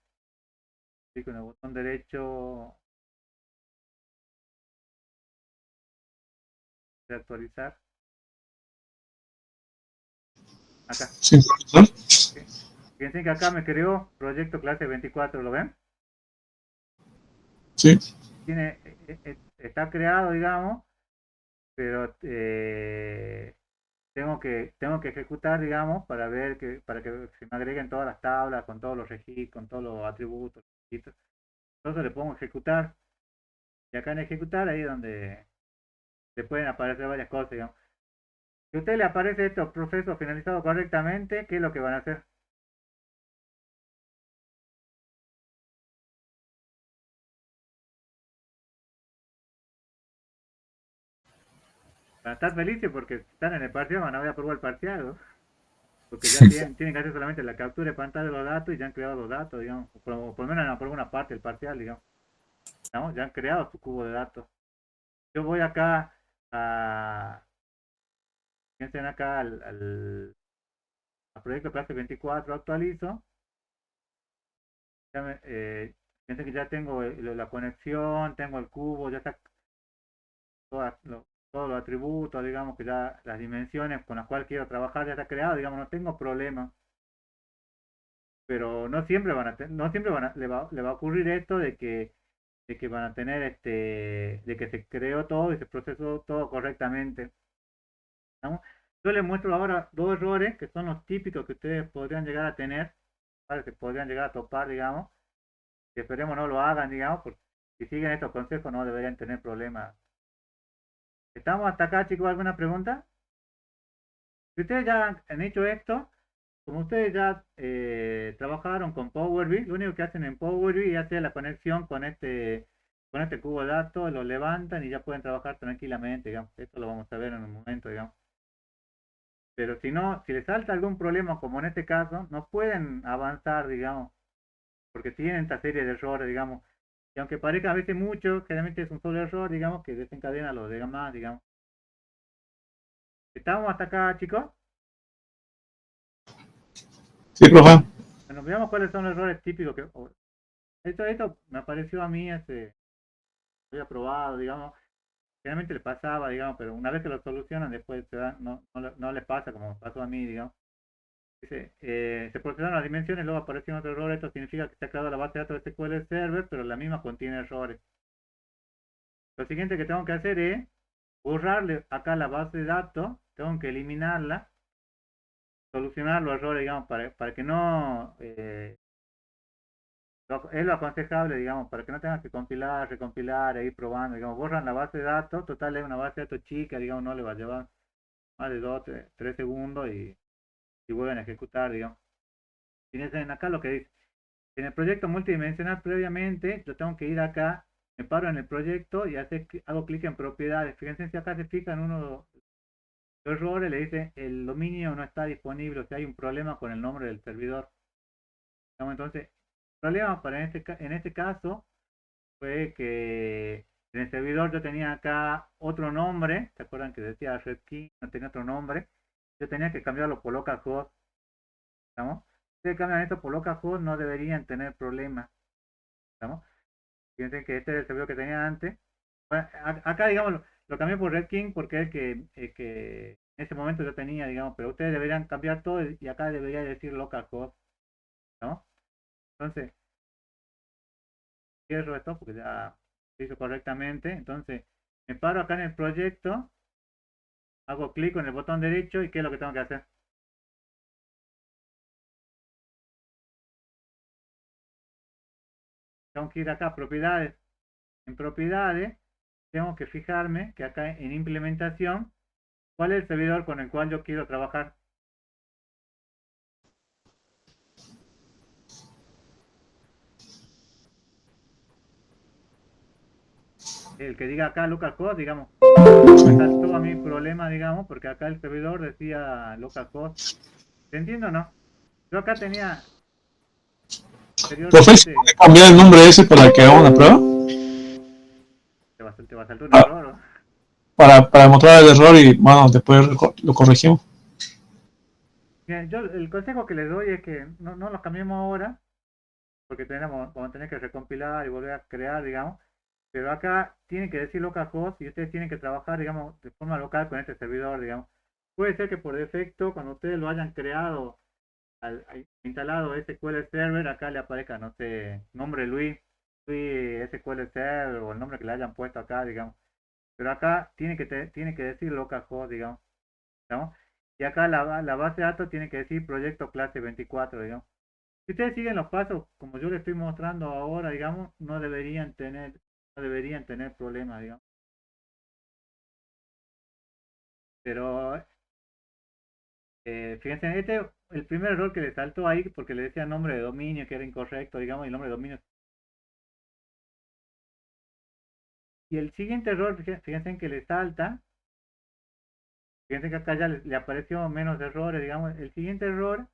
clico en el botón derecho de actualizar, acá. Sin cortar. ¿Sí? Fíjense que acá me creó proyecto clase 24, ¿lo ven? Sí. Está creado, digamos, pero tengo que ejecutar, digamos, para ver para que se me agreguen todas las tablas, con todos los registros, con todos los atributos, requisitos. Entonces le pongo ejecutar, y acá en ejecutar ahí es donde le pueden aparecer varias cosas, digamos. Si a usted le aparece estos procesos finalizados correctamente, ¿qué es lo que van a hacer? Van a estar felices porque están en el parcial, van a ver aprobar el parcial, ¿no? Porque ya tienen que hacer solamente la captura de pantalla de los datos y ya han creado los datos, digamos, o por lo menos por una parte del parcial, digamos, ¿no? Ya han creado su cubo de datos. Yo voy acá a, fíjense acá al proyecto clase 24, actualizo, fíjense que ya tengo la conexión, tengo el cubo, ya está todos los atributos, digamos que ya las dimensiones con las cuales quiero trabajar ya está creado, digamos, no tengo problema. Pero no siempre no siempre le va a ocurrir esto de que van a tener de que se creó todo y se procesó todo correctamente, ¿no? Yo les muestro ahora dos errores que son los típicos que ustedes podrían llegar a tener, ¿vale? Que podrían llegar a topar, digamos, que esperemos no lo hagan, digamos, porque si siguen estos consejos no deberían tener problemas. ¿Estamos hasta acá, chicos? ¿Alguna pregunta? Si ustedes ya han hecho esto, como ustedes ya trabajaron con Power BI, lo único que hacen en Power BI es hacer la conexión con este cubo de datos, lo levantan y ya pueden trabajar tranquilamente, digamos. Esto lo vamos a ver en un momento, digamos. Pero si no, si les salta algún problema, como en este caso, no pueden avanzar, digamos, porque tienen esta serie de errores, digamos. Y aunque parezca a veces mucho, generalmente es un solo error, digamos, que desencadena los demás, digamos. ¿Estamos hasta acá, chicos? Sí, profe. Bueno, veamos cuáles son los errores típicos esto me apareció a mí, había probado, digamos, generalmente le pasaba, digamos, pero una vez que lo solucionan, después no les pasa como pasó a mí, digamos. Dice, se procesaron las dimensiones, luego apareció otro error, esto significa que se ha creado la base de datos de SQL Server, pero la misma contiene errores. Lo siguiente que tengo que hacer es borrarle acá la base de datos, tengo que eliminarla, solucionar los errores, digamos, para que no, es lo aconsejable, digamos, para que no tengas que compilar, recompilar e ir probando, digamos, borran la base de datos, total es una base de datos chica, digamos, no le va a llevar más de 2, 3 segundos y vuelven a ejecutar, digamos. Fíjense acá lo que dice, en el proyecto multidimensional previamente, yo tengo que ir acá, me paro en el proyecto y hago clic en propiedades. Fíjense si acá se fijan uno de los errores, le dice el dominio no está disponible, o sea, hay un problema con el nombre del servidor. Entonces, el problema en este caso fue que en el servidor yo tenía acá otro nombre, ¿se acuerdan que decía Red King? No tenía otro nombre, yo tenía que cambiarlo por localhost, ¿estamos? Si ustedes cambian esto por localhost no deberían tener problemas, ¿estamos? Fíjense que este es el servidor que tenía antes. Bueno, acá, digamos, lo cambié por Red King porque es que en ese momento yo tenía, digamos, pero ustedes deberían cambiar todo y acá debería decir localhost, ¿no? Entonces, cierro esto porque ya se hizo correctamente. Entonces me paro acá en el proyecto, hago clic en el botón derecho y ¿qué es lo que tengo que hacer? Tengo que ir acá a propiedades. En propiedades tengo que fijarme que acá en implementación, ¿cuál es el servidor con el cual yo quiero trabajar? El que diga acá localhost, digamos. Me saltó a mí problema, digamos, porque acá el servidor decía localhost. ¿Te entiendo o no? Yo acá tenía Profe, ¿se anteriormente, puede cambiar el nombre ese para que haga una prueba? te va a saltar un Para, error. ¿O? para mostrar el error y, bueno, después lo corregimos. Bien, yo el consejo que les doy es que no lo cambiemos ahora, porque vamos a tener que recompilar y volver a crear, digamos. Pero acá tiene que decir localhost y ustedes tienen que trabajar, digamos, de forma local con este servidor, digamos. Puede ser que por defecto, cuando ustedes lo hayan creado, instalado SQL Server, acá le aparezca, no sé, nombre Luis SQL Server o el nombre que le hayan puesto acá, digamos. Pero acá tiene que decir localhost, digamos, ¿no? Y acá la base de datos tiene que decir proyecto clase 24, digamos. Si ustedes siguen los pasos como yo les estoy mostrando ahora, digamos, no deberían tener problemas, digamos. Pero fíjense, el primer error que le saltó ahí porque le decía nombre de dominio que era incorrecto, digamos, y el nombre de dominio. Y el siguiente error, fíjense que le salta, fíjense que acá ya le apareció menos errores, digamos. El siguiente error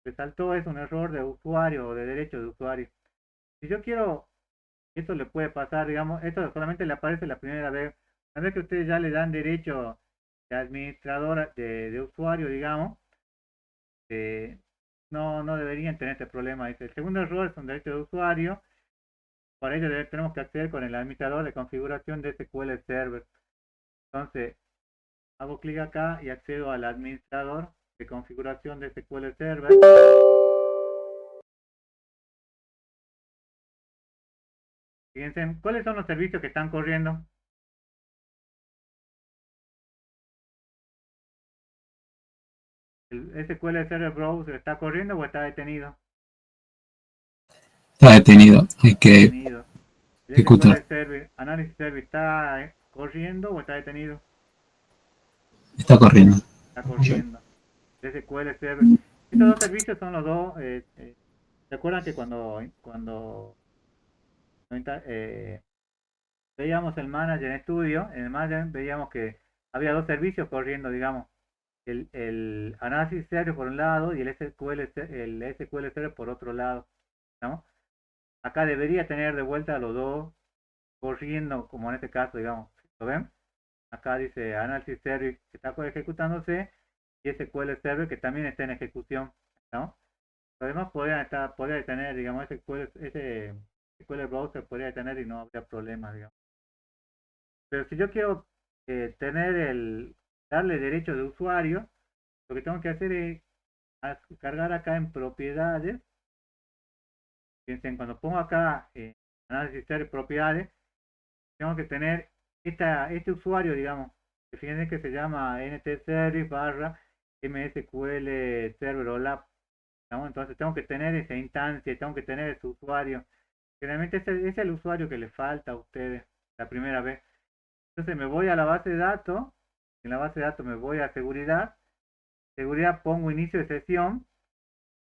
que saltó es un error de usuario o de derecho de usuario. Si yo quiero, esto le puede pasar, digamos, esto solamente le aparece la primera vez. Una vez que ustedes ya le dan derecho de administrador de usuario, digamos, eh, no deberían tener este problema. Dice, el segundo error es un derecho de usuario. Para ello tenemos que acceder con el administrador de configuración de SQL Server. Entonces, hago clic acá y accedo al administrador de configuración de SQL Server. Fíjense, ¿cuáles son los servicios que están corriendo? ¿El SQL Server Browser está corriendo o está detenido? Está detenido, hay que Detenido. ¿El ejecutar. SQL Server, Analysis Server está corriendo o está detenido? Está corriendo. Está corriendo. El SQL Server. Estos dos servicios son los dos. ¿Se acuerdan que cuando eh, veíamos el Manager Studio, en el Manager veíamos que había dos servicios corriendo, digamos, el Analysis Server por un lado y el SQL Server por otro lado, ¿no? Acá debería tener de vuelta los dos corriendo, como en este caso, digamos, ¿lo ven? Acá dice Analysis Server que está ejecutándose y SQL Server que también está en ejecución, ¿no? Además podría tener, digamos, ese SQL Browser podría tener y no habría problema, digamos. Pero si yo quiero darle derecho de usuario, lo que tengo que hacer es cargar acá en propiedades. Fíjense, cuando pongo acá análisis de propiedades, tengo que tener este usuario, digamos, que fíjense que se llama ntservice barra msql server o lab, ¿no? Entonces tengo que tener esa instancia, tengo que tener ese usuario. Generalmente es el usuario que le falta a ustedes la primera vez. Entonces me voy a la base de datos, en la base de datos me voy a seguridad, seguridad pongo inicio de sesión.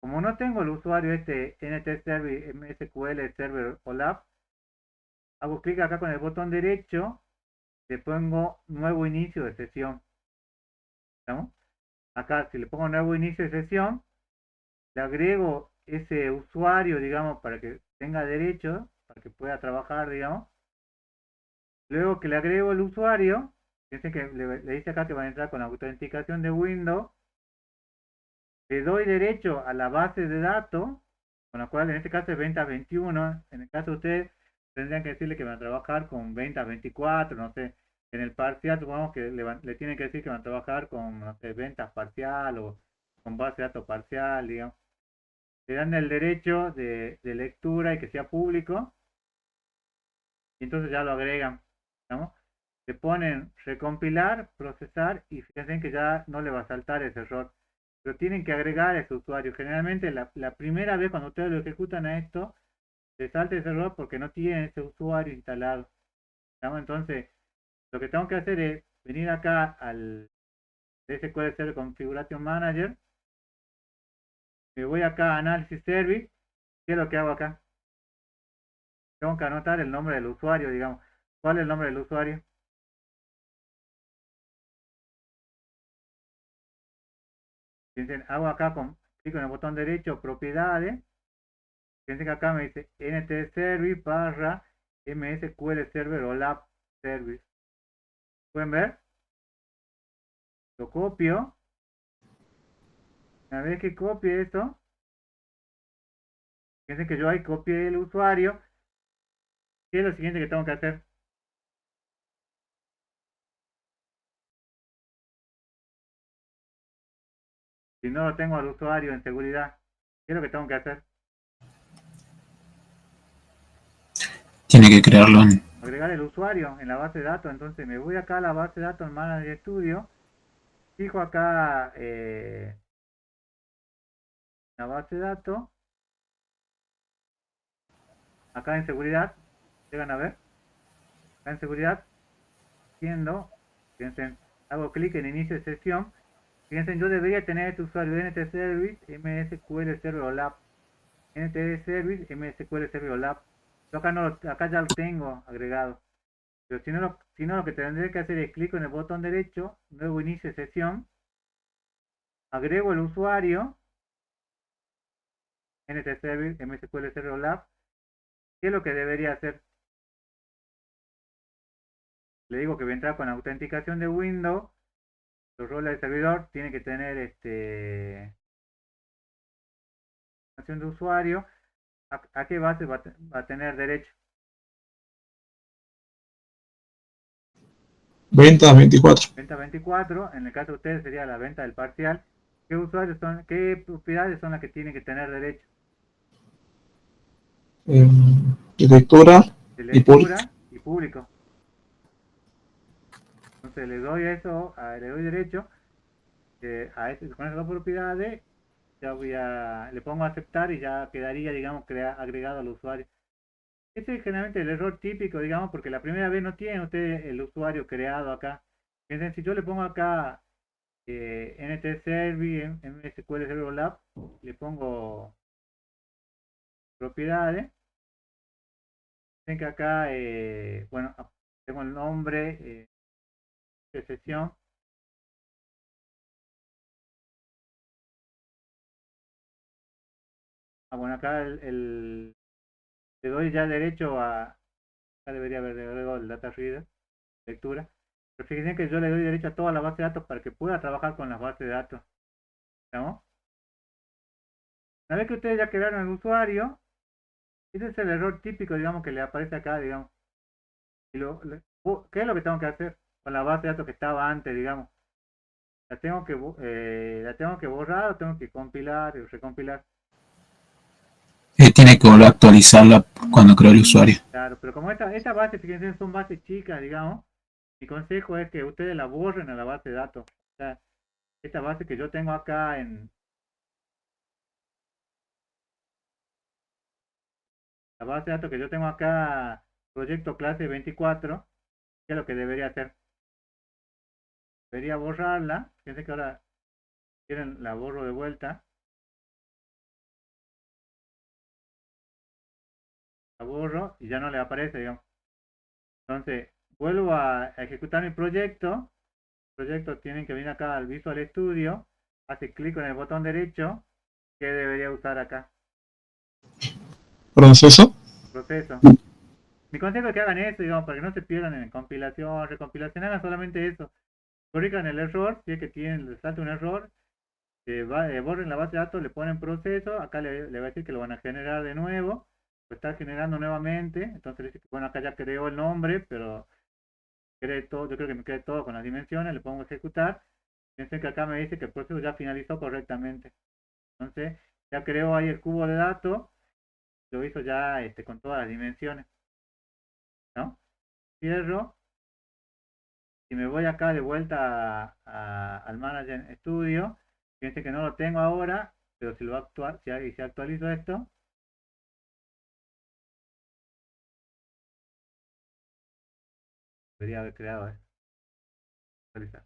Como no tengo el usuario este ntservice msql server o lab, hago clic acá con el botón derecho, le pongo nuevo inicio de sesión, ¿no? Acá si le pongo nuevo inicio de sesión, le agrego ese usuario, digamos, para que tenga derecho, para que pueda trabajar, digamos. Luego que le agrego el usuario, fíjense que le dice acá que va a entrar con la autenticación de Windows, le doy derecho a la base de datos, con la cual en este caso es ventas 21, en el caso de ustedes tendrían que decirle que van a trabajar con ventas 24, no sé, en el parcial supongamos que le tienen que decir que van a trabajar con, no sé, ventas parcial o con base de datos parcial, digamos. Le dan el derecho de lectura y que sea público. y entonces ya lo agregan, ¿no? Le ponen recompilar, procesar y fíjense que ya no le va a saltar ese error. Pero tienen que agregar ese usuario. Generalmente la primera vez cuando ustedes lo ejecutan a esto, le salta ese error porque no tienen ese usuario instalado, ¿no? Entonces, lo que tengo que hacer es venir acá al SQL Server Configuration Manager. Me voy acá a Analysis Service. ¿Qué es lo que hago acá? Tengo que anotar el nombre del usuario, digamos. ¿Cuál es el nombre del usuario? Fíjense, hago acá con clic en el botón derecho, propiedades. Fíjense que acá me dice NT Service barra MSQL Server o Lab Service. ¿Pueden ver? Lo copio. Una vez que copie esto, fíjense que yo ahí copié el usuario. ¿Qué es lo siguiente que tengo que hacer? Si no lo tengo al usuario en seguridad, ¿qué es lo que tengo que hacer? Tiene que crearlo en... Agregar el usuario en la base de datos. Entonces me voy acá a la base de datos en Manager Studio. Fijo acá la base de datos. Acá en seguridad. Llegan a ver. Acá en seguridad. Siendo. Fíjense, hago clic en inicio de sesión. Fíjense, yo debería tener este usuario NT Service MSQL Server o Lab. NT Service MSQL Server o Lab. Yo acá, no, acá ya lo tengo agregado. Pero si no, lo que tendré que hacer es clic en el botón derecho, nuevo inicio de sesión, agrego el usuario, NT Service, MSQL Server Lab. ¿Qué es lo que debería hacer? Le digo que voy a entrar con autenticación de Windows, los roles del servidor, tiene que tener información de usuario. ¿A qué base va a tener derecho? Venta 24. Venta 24, en el caso de ustedes sería la venta del parcial. ¿Qué usuarios son, qué propiedades son las que tienen que tener derecho? De lectura De y pública. lectura y público. Entonces le doy eso, le doy derecho con esas dos propiedades, le pongo a aceptar y ya quedaría, digamos, agregado al usuario. Ese es generalmente el error típico, digamos, porque la primera vez no tiene usted el usuario creado acá. Fíjense, si yo le pongo acá NT Service, MSQL Server Lab, le pongo propiedades, ven que acá, bueno, tengo el nombre de sesión. Bueno, acá le doy ya derecho a, acá debería haber agregado el data reader, lectura. Pero fíjense que yo le doy derecho a toda la base de datos para que pueda trabajar con las bases de datos. ¿No? Una vez que ustedes ya crearon el usuario, ese es el error típico, digamos, que le aparece acá, digamos. ¿Qué es lo que tengo que hacer con la base de datos que estaba antes, digamos? La tengo que borrar o tengo que compilar y recompilar. tiene que volver a actualizarla cuando creó el usuario. Claro, pero como esta base, fíjense, son bases chicas, digamos, mi consejo es que ustedes la borren a la base de datos. O sea, esta base que yo tengo acá la base de datos que yo tengo acá, proyecto clase 24, ¿qué es lo que debería hacer? Debería borrarla. Fíjense que ahora quieren la borro de vuelta. La borro y ya no le aparece, digamos. Entonces, vuelvo a ejecutar mi proyecto. El proyecto tienen que venir acá al Visual Studio. Hace clic en el botón derecho. ¿Qué debería usar acá? Proceso. Proceso. Mi consejo es que hagan eso, digamos, para que no se pierdan en compilación, recompilación, hagan solamente eso. Corrijan el error, si es que les salta un error, borren la base de datos, le ponen proceso, acá le va a decir que lo van a generar de nuevo, lo está generando nuevamente, entonces le dice que bueno, acá ya creó el nombre, pero todo, yo creo que me quede todo con las dimensiones, le pongo ejecutar, fíjense que acá me dice que el proceso ya finalizó correctamente, entonces ya creó ahí el cubo de datos, lo hizo ya con todas las dimensiones. ¿no? Cierro y me voy acá de vuelta al Manager Studio. Fíjense que no lo tengo ahora, pero si lo actual, si actualizo esto, debería haber creado esto. Actualizar.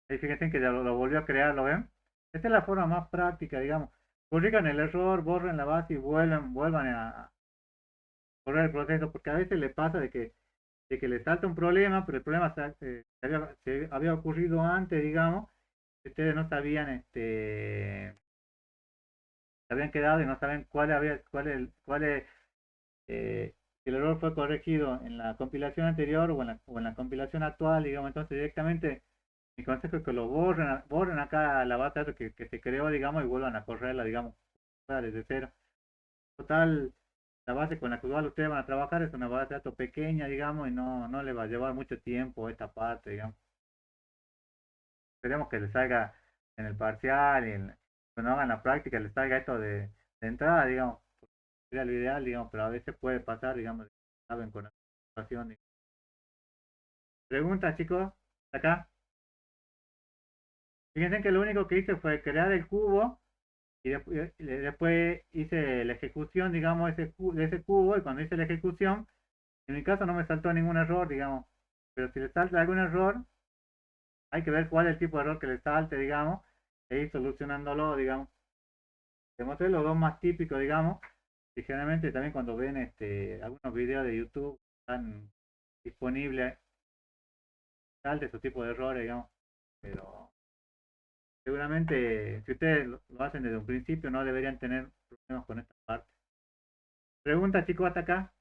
Ahí fíjense que ya lo volvió a crear, ¿lo ven? Esta es la forma más práctica, digamos. Corrijan el error, borren la base y vuelvan a correr el proceso, porque a veces le pasa de que le salta un problema, pero el problema se había ocurrido antes, digamos, ustedes no sabían, se habían quedado y no saben si el error fue corregido en la compilación anterior o en la compilación actual, digamos. Entonces directamente mi consejo es que lo borren acá la base de datos que se creó, digamos, y vuelvan a correrla, digamos, desde cero. Total, la base con la que igual ustedes van a trabajar es una base de datos pequeña, digamos, y no le va a llevar mucho tiempo esta parte, digamos. Esperemos que les salga en el parcial y cuando hagan la práctica les salga esto de entrada, digamos. Sería lo ideal, digamos, pero a veces puede pasar, digamos, saben con la situación. Preguntas, chicos, acá. Fíjense que lo único que hice fue crear el cubo y después hice la ejecución, digamos, de ese cubo, y cuando hice la ejecución, en mi caso no me saltó ningún error, digamos, pero si le salta algún error, hay que ver cuál es el tipo de error que le salte, digamos, e ir solucionándolo, digamos. Te mostré los dos más típicos, digamos, y generalmente también cuando ven algunos videos de YouTube están disponibles, salte esos tipos de errores, digamos, pero seguramente si ustedes lo hacen desde un principio no deberían tener problemas con esta parte. Pregunta, chicos, hasta acá.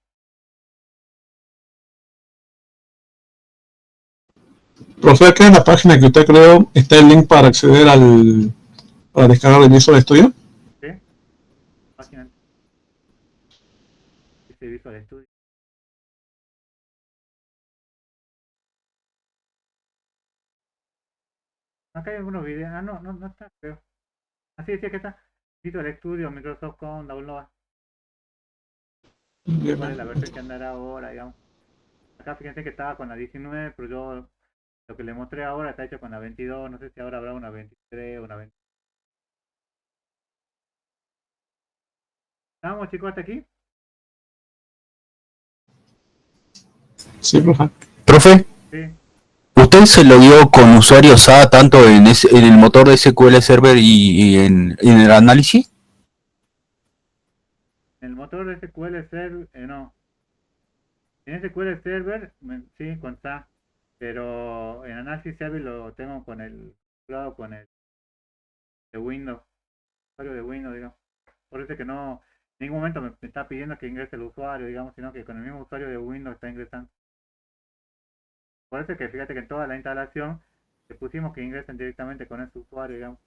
Profe, acá en la página que usted creó está el link para acceder para descargar el Visual Studio. ¿Sí? Página dice Visual Studio. Acá hay algunos videos. Ah, no está, creo. Así decía que está. Visual Studio, Microsoft con download. ¿Cuál es la versión que andará ahora, digamos? Acá fíjense que estaba con la 19, pero yo lo que le mostré ahora está hecho con la 22. No sé si ahora habrá una 23 o una 20. ¿Estamos, chicos, hasta aquí? Sí, profe. Profe, Sí. ¿usted se logueó con usuarios A tanto en el motor de SQL Server y en el análisis? En el motor de SQL Server, no. En SQL Server, sí, con SA. Pero en Análisis Server lo tengo con el de Windows. Usuario de Windows, digamos. Por eso es que no, en ningún momento me está pidiendo que ingrese el usuario, digamos, sino que con el mismo usuario de Windows está ingresando. Por eso es que fíjate que en toda la instalación le pusimos que ingresen directamente con ese usuario, digamos.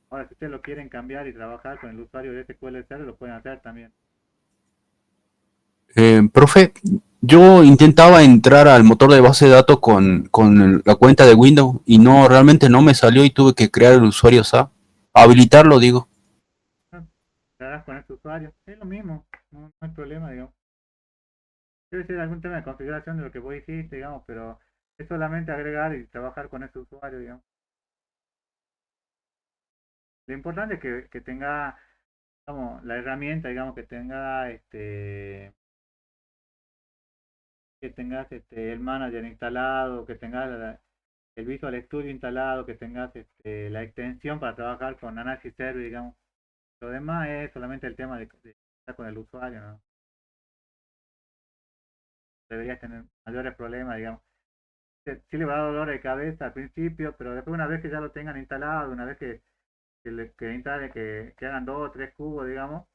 Ahora, si ustedes lo quieren cambiar y trabajar con el usuario de SQL Server, lo pueden hacer también. Profe, yo intentaba entrar al motor de base de datos con la cuenta de Windows y realmente no me salió y tuve que crear el usuario SA. Habilitarlo, digo. Te harás con ese usuario. Es lo mismo, no hay problema, digamos. Debe ser algún tema de configuración de lo que vos hiciste, digamos, pero es solamente agregar y trabajar con ese usuario, digamos. Lo importante es que tenga, digamos, la herramienta, digamos, que tengas el manager instalado, que tengas el Visual Studio instalado, que tengas la extensión para trabajar con Análisis Server, digamos. Lo demás es solamente el tema de estar con el usuario, ¿no? Deberías tener mayores problemas, digamos. Sí le va a dar dolor de cabeza al principio, pero después una vez que ya lo tengan instalado, una vez que hagan 2 o 3 cubos, digamos,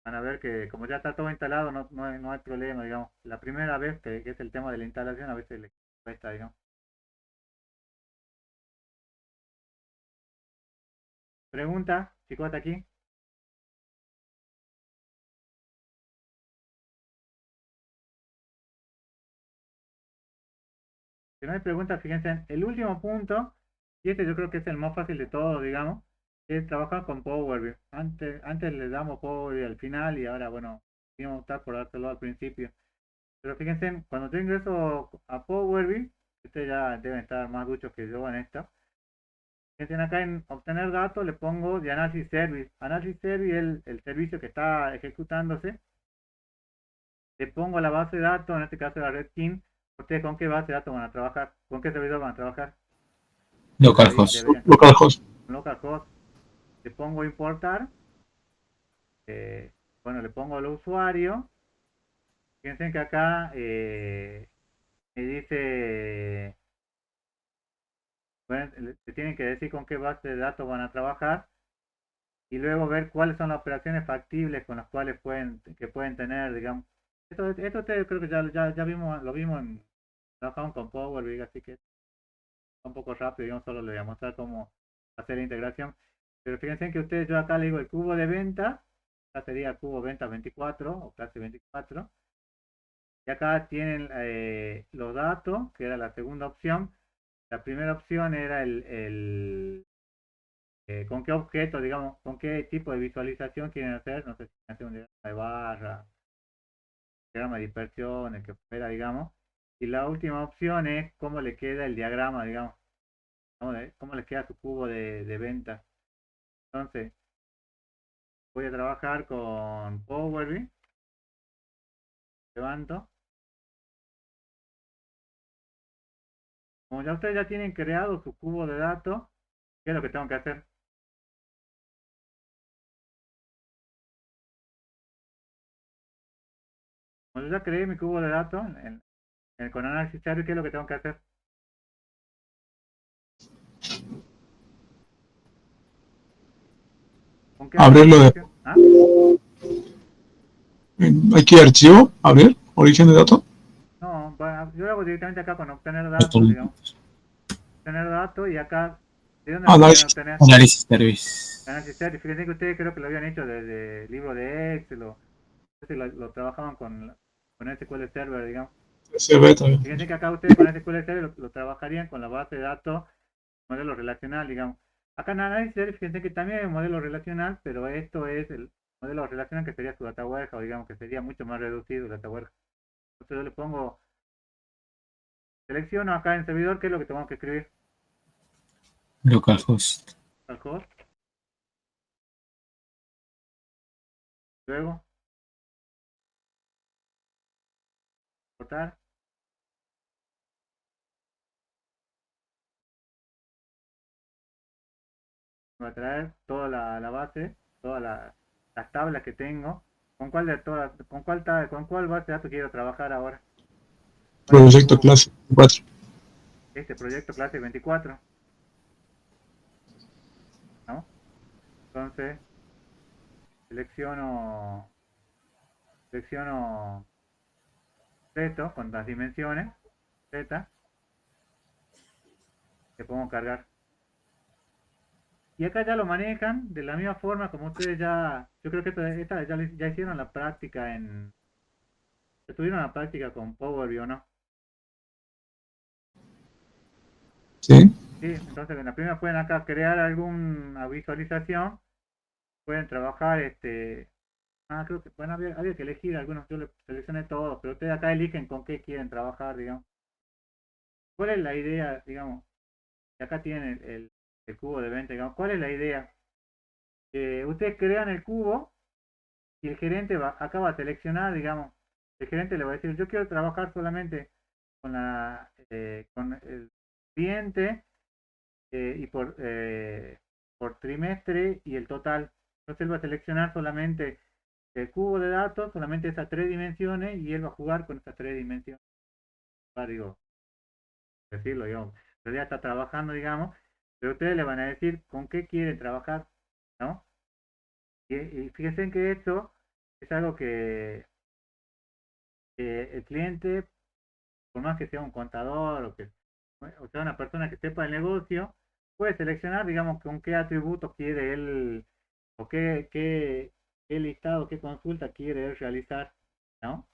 van a ver que como ya está todo instalado, no hay problema, digamos. La primera vez que es el tema de la instalación, a veces le cuesta, digamos. Pregunta, chicos, hasta aquí. Si no hay preguntas, fíjense en el último punto, y yo creo que es el más fácil de todos, digamos, es trabajar con Power BI. Antes le damos Power BI al final y ahora, bueno, íbamos a optar por dárselo al principio. Pero fíjense, cuando yo ingreso a Power BI, ustedes ya deben estar más duchos que yo en esto. Fíjense acá en obtener datos, le pongo de Analysis Service. Analysis Service es el servicio que está ejecutándose. Le pongo la base de datos, en este caso la Red Team. ¿Ustedes con qué base de datos van a trabajar? ¿Con qué servidor van a trabajar? Localhost. Localhost. Localhost. Le pongo importar. Bueno, le pongo el usuario. Fíjense que acá me dice, bueno, le tienen que decir con qué base de datos van a trabajar y luego ver cuáles son las operaciones factibles con las cuales pueden tener, digamos. Esto ustedes creo que ya vimos, lo vimos trabajamos con Power BI, así que es un poco rápido, digamos, solo le voy a mostrar cómo hacer la integración. Pero fíjense que ustedes, yo acá le digo el cubo de venta, acá sería el cubo venta 24 o clase 24. Y acá tienen los datos, que era la segunda opción. La primera opción era con qué objeto, digamos, con qué tipo de visualización quieren hacer. No sé si quieren hacer un diagrama de barra, diagrama de dispersión, el que fuera, digamos. Y la última opción es cómo le queda el diagrama, digamos, cómo le queda su cubo de venta. Entonces, voy a trabajar con Power BI. Levanto. Como ya ustedes ya tienen creado su cubo de datos, ¿qué es lo que tengo que hacer? Cuando ya creé mi cubo de datos con análisis service, ¿qué es lo que tengo que hacer? ¿Con qué hago la Abrirlo de selección? ¿Ah? aquí archivo, abrir, origen de datos. No, bueno, yo lo hago directamente acá con obtener datos, digamos. Obtener datos y acá, ¿de dónde lo quieren Análisis. obtener? Análisis service. Análisis service. Fíjense que ustedes creo que lo habían hecho desde el libro de Excel, o no sé si lo trabajaban con SQL Server, digamos. CSV también. Fíjense que acá ustedes con SQL Server lo trabajarían con la base de datos modelo relacional, digamos. Acá en análisis, fíjense que también hay un modelo relacional, pero esto es el modelo relacional que sería su data warehouse, digamos que sería mucho más reducido el data warehouse. Entonces yo le pongo, selecciono acá en servidor qué es lo que tengo que escribir Localhost. al host, luego exportar, me va a traer toda la base, todas las tablas que tengo, con cuál base de datos quiero trabajar ahora. ¿Cuál es el Proyecto cubo? clase 4. Este proyecto clase 24, ¿no? Entonces selecciono esto con las dimensiones, Z, le pongo cargar. Y acá ya lo manejan de la misma forma como ustedes ya, yo creo que esta ya hicieron la práctica tuvieron la práctica con Power BI o no. ¿Sí? Sí, entonces en la primera pueden acá crear alguna visualización, pueden trabajar creo que bueno, había que elegir algunos, yo le seleccioné todos, pero ustedes acá eligen con qué quieren trabajar, digamos. ¿Cuál es la idea, digamos? Y acá tienen el cubo de venta, digamos. ¿Cuál es la idea? Ustedes crean el cubo y el gerente acaba de seleccionar, digamos, el gerente le va a decir, yo quiero trabajar solamente con el cliente y por trimestre y el total. Entonces él va a seleccionar solamente el cubo de datos, solamente esas tres dimensiones y él va a jugar con esas tres dimensiones. Digo, decirlo, digamos, pero ya está trabajando, digamos, pero ustedes le van a decir con qué quieren trabajar, ¿no? Y fíjense que esto es algo que el cliente, por más que sea un contador o sea una persona que sepa el negocio, puede seleccionar, digamos, con qué atributos quiere él o qué listado, qué consulta quiere él realizar, ¿no?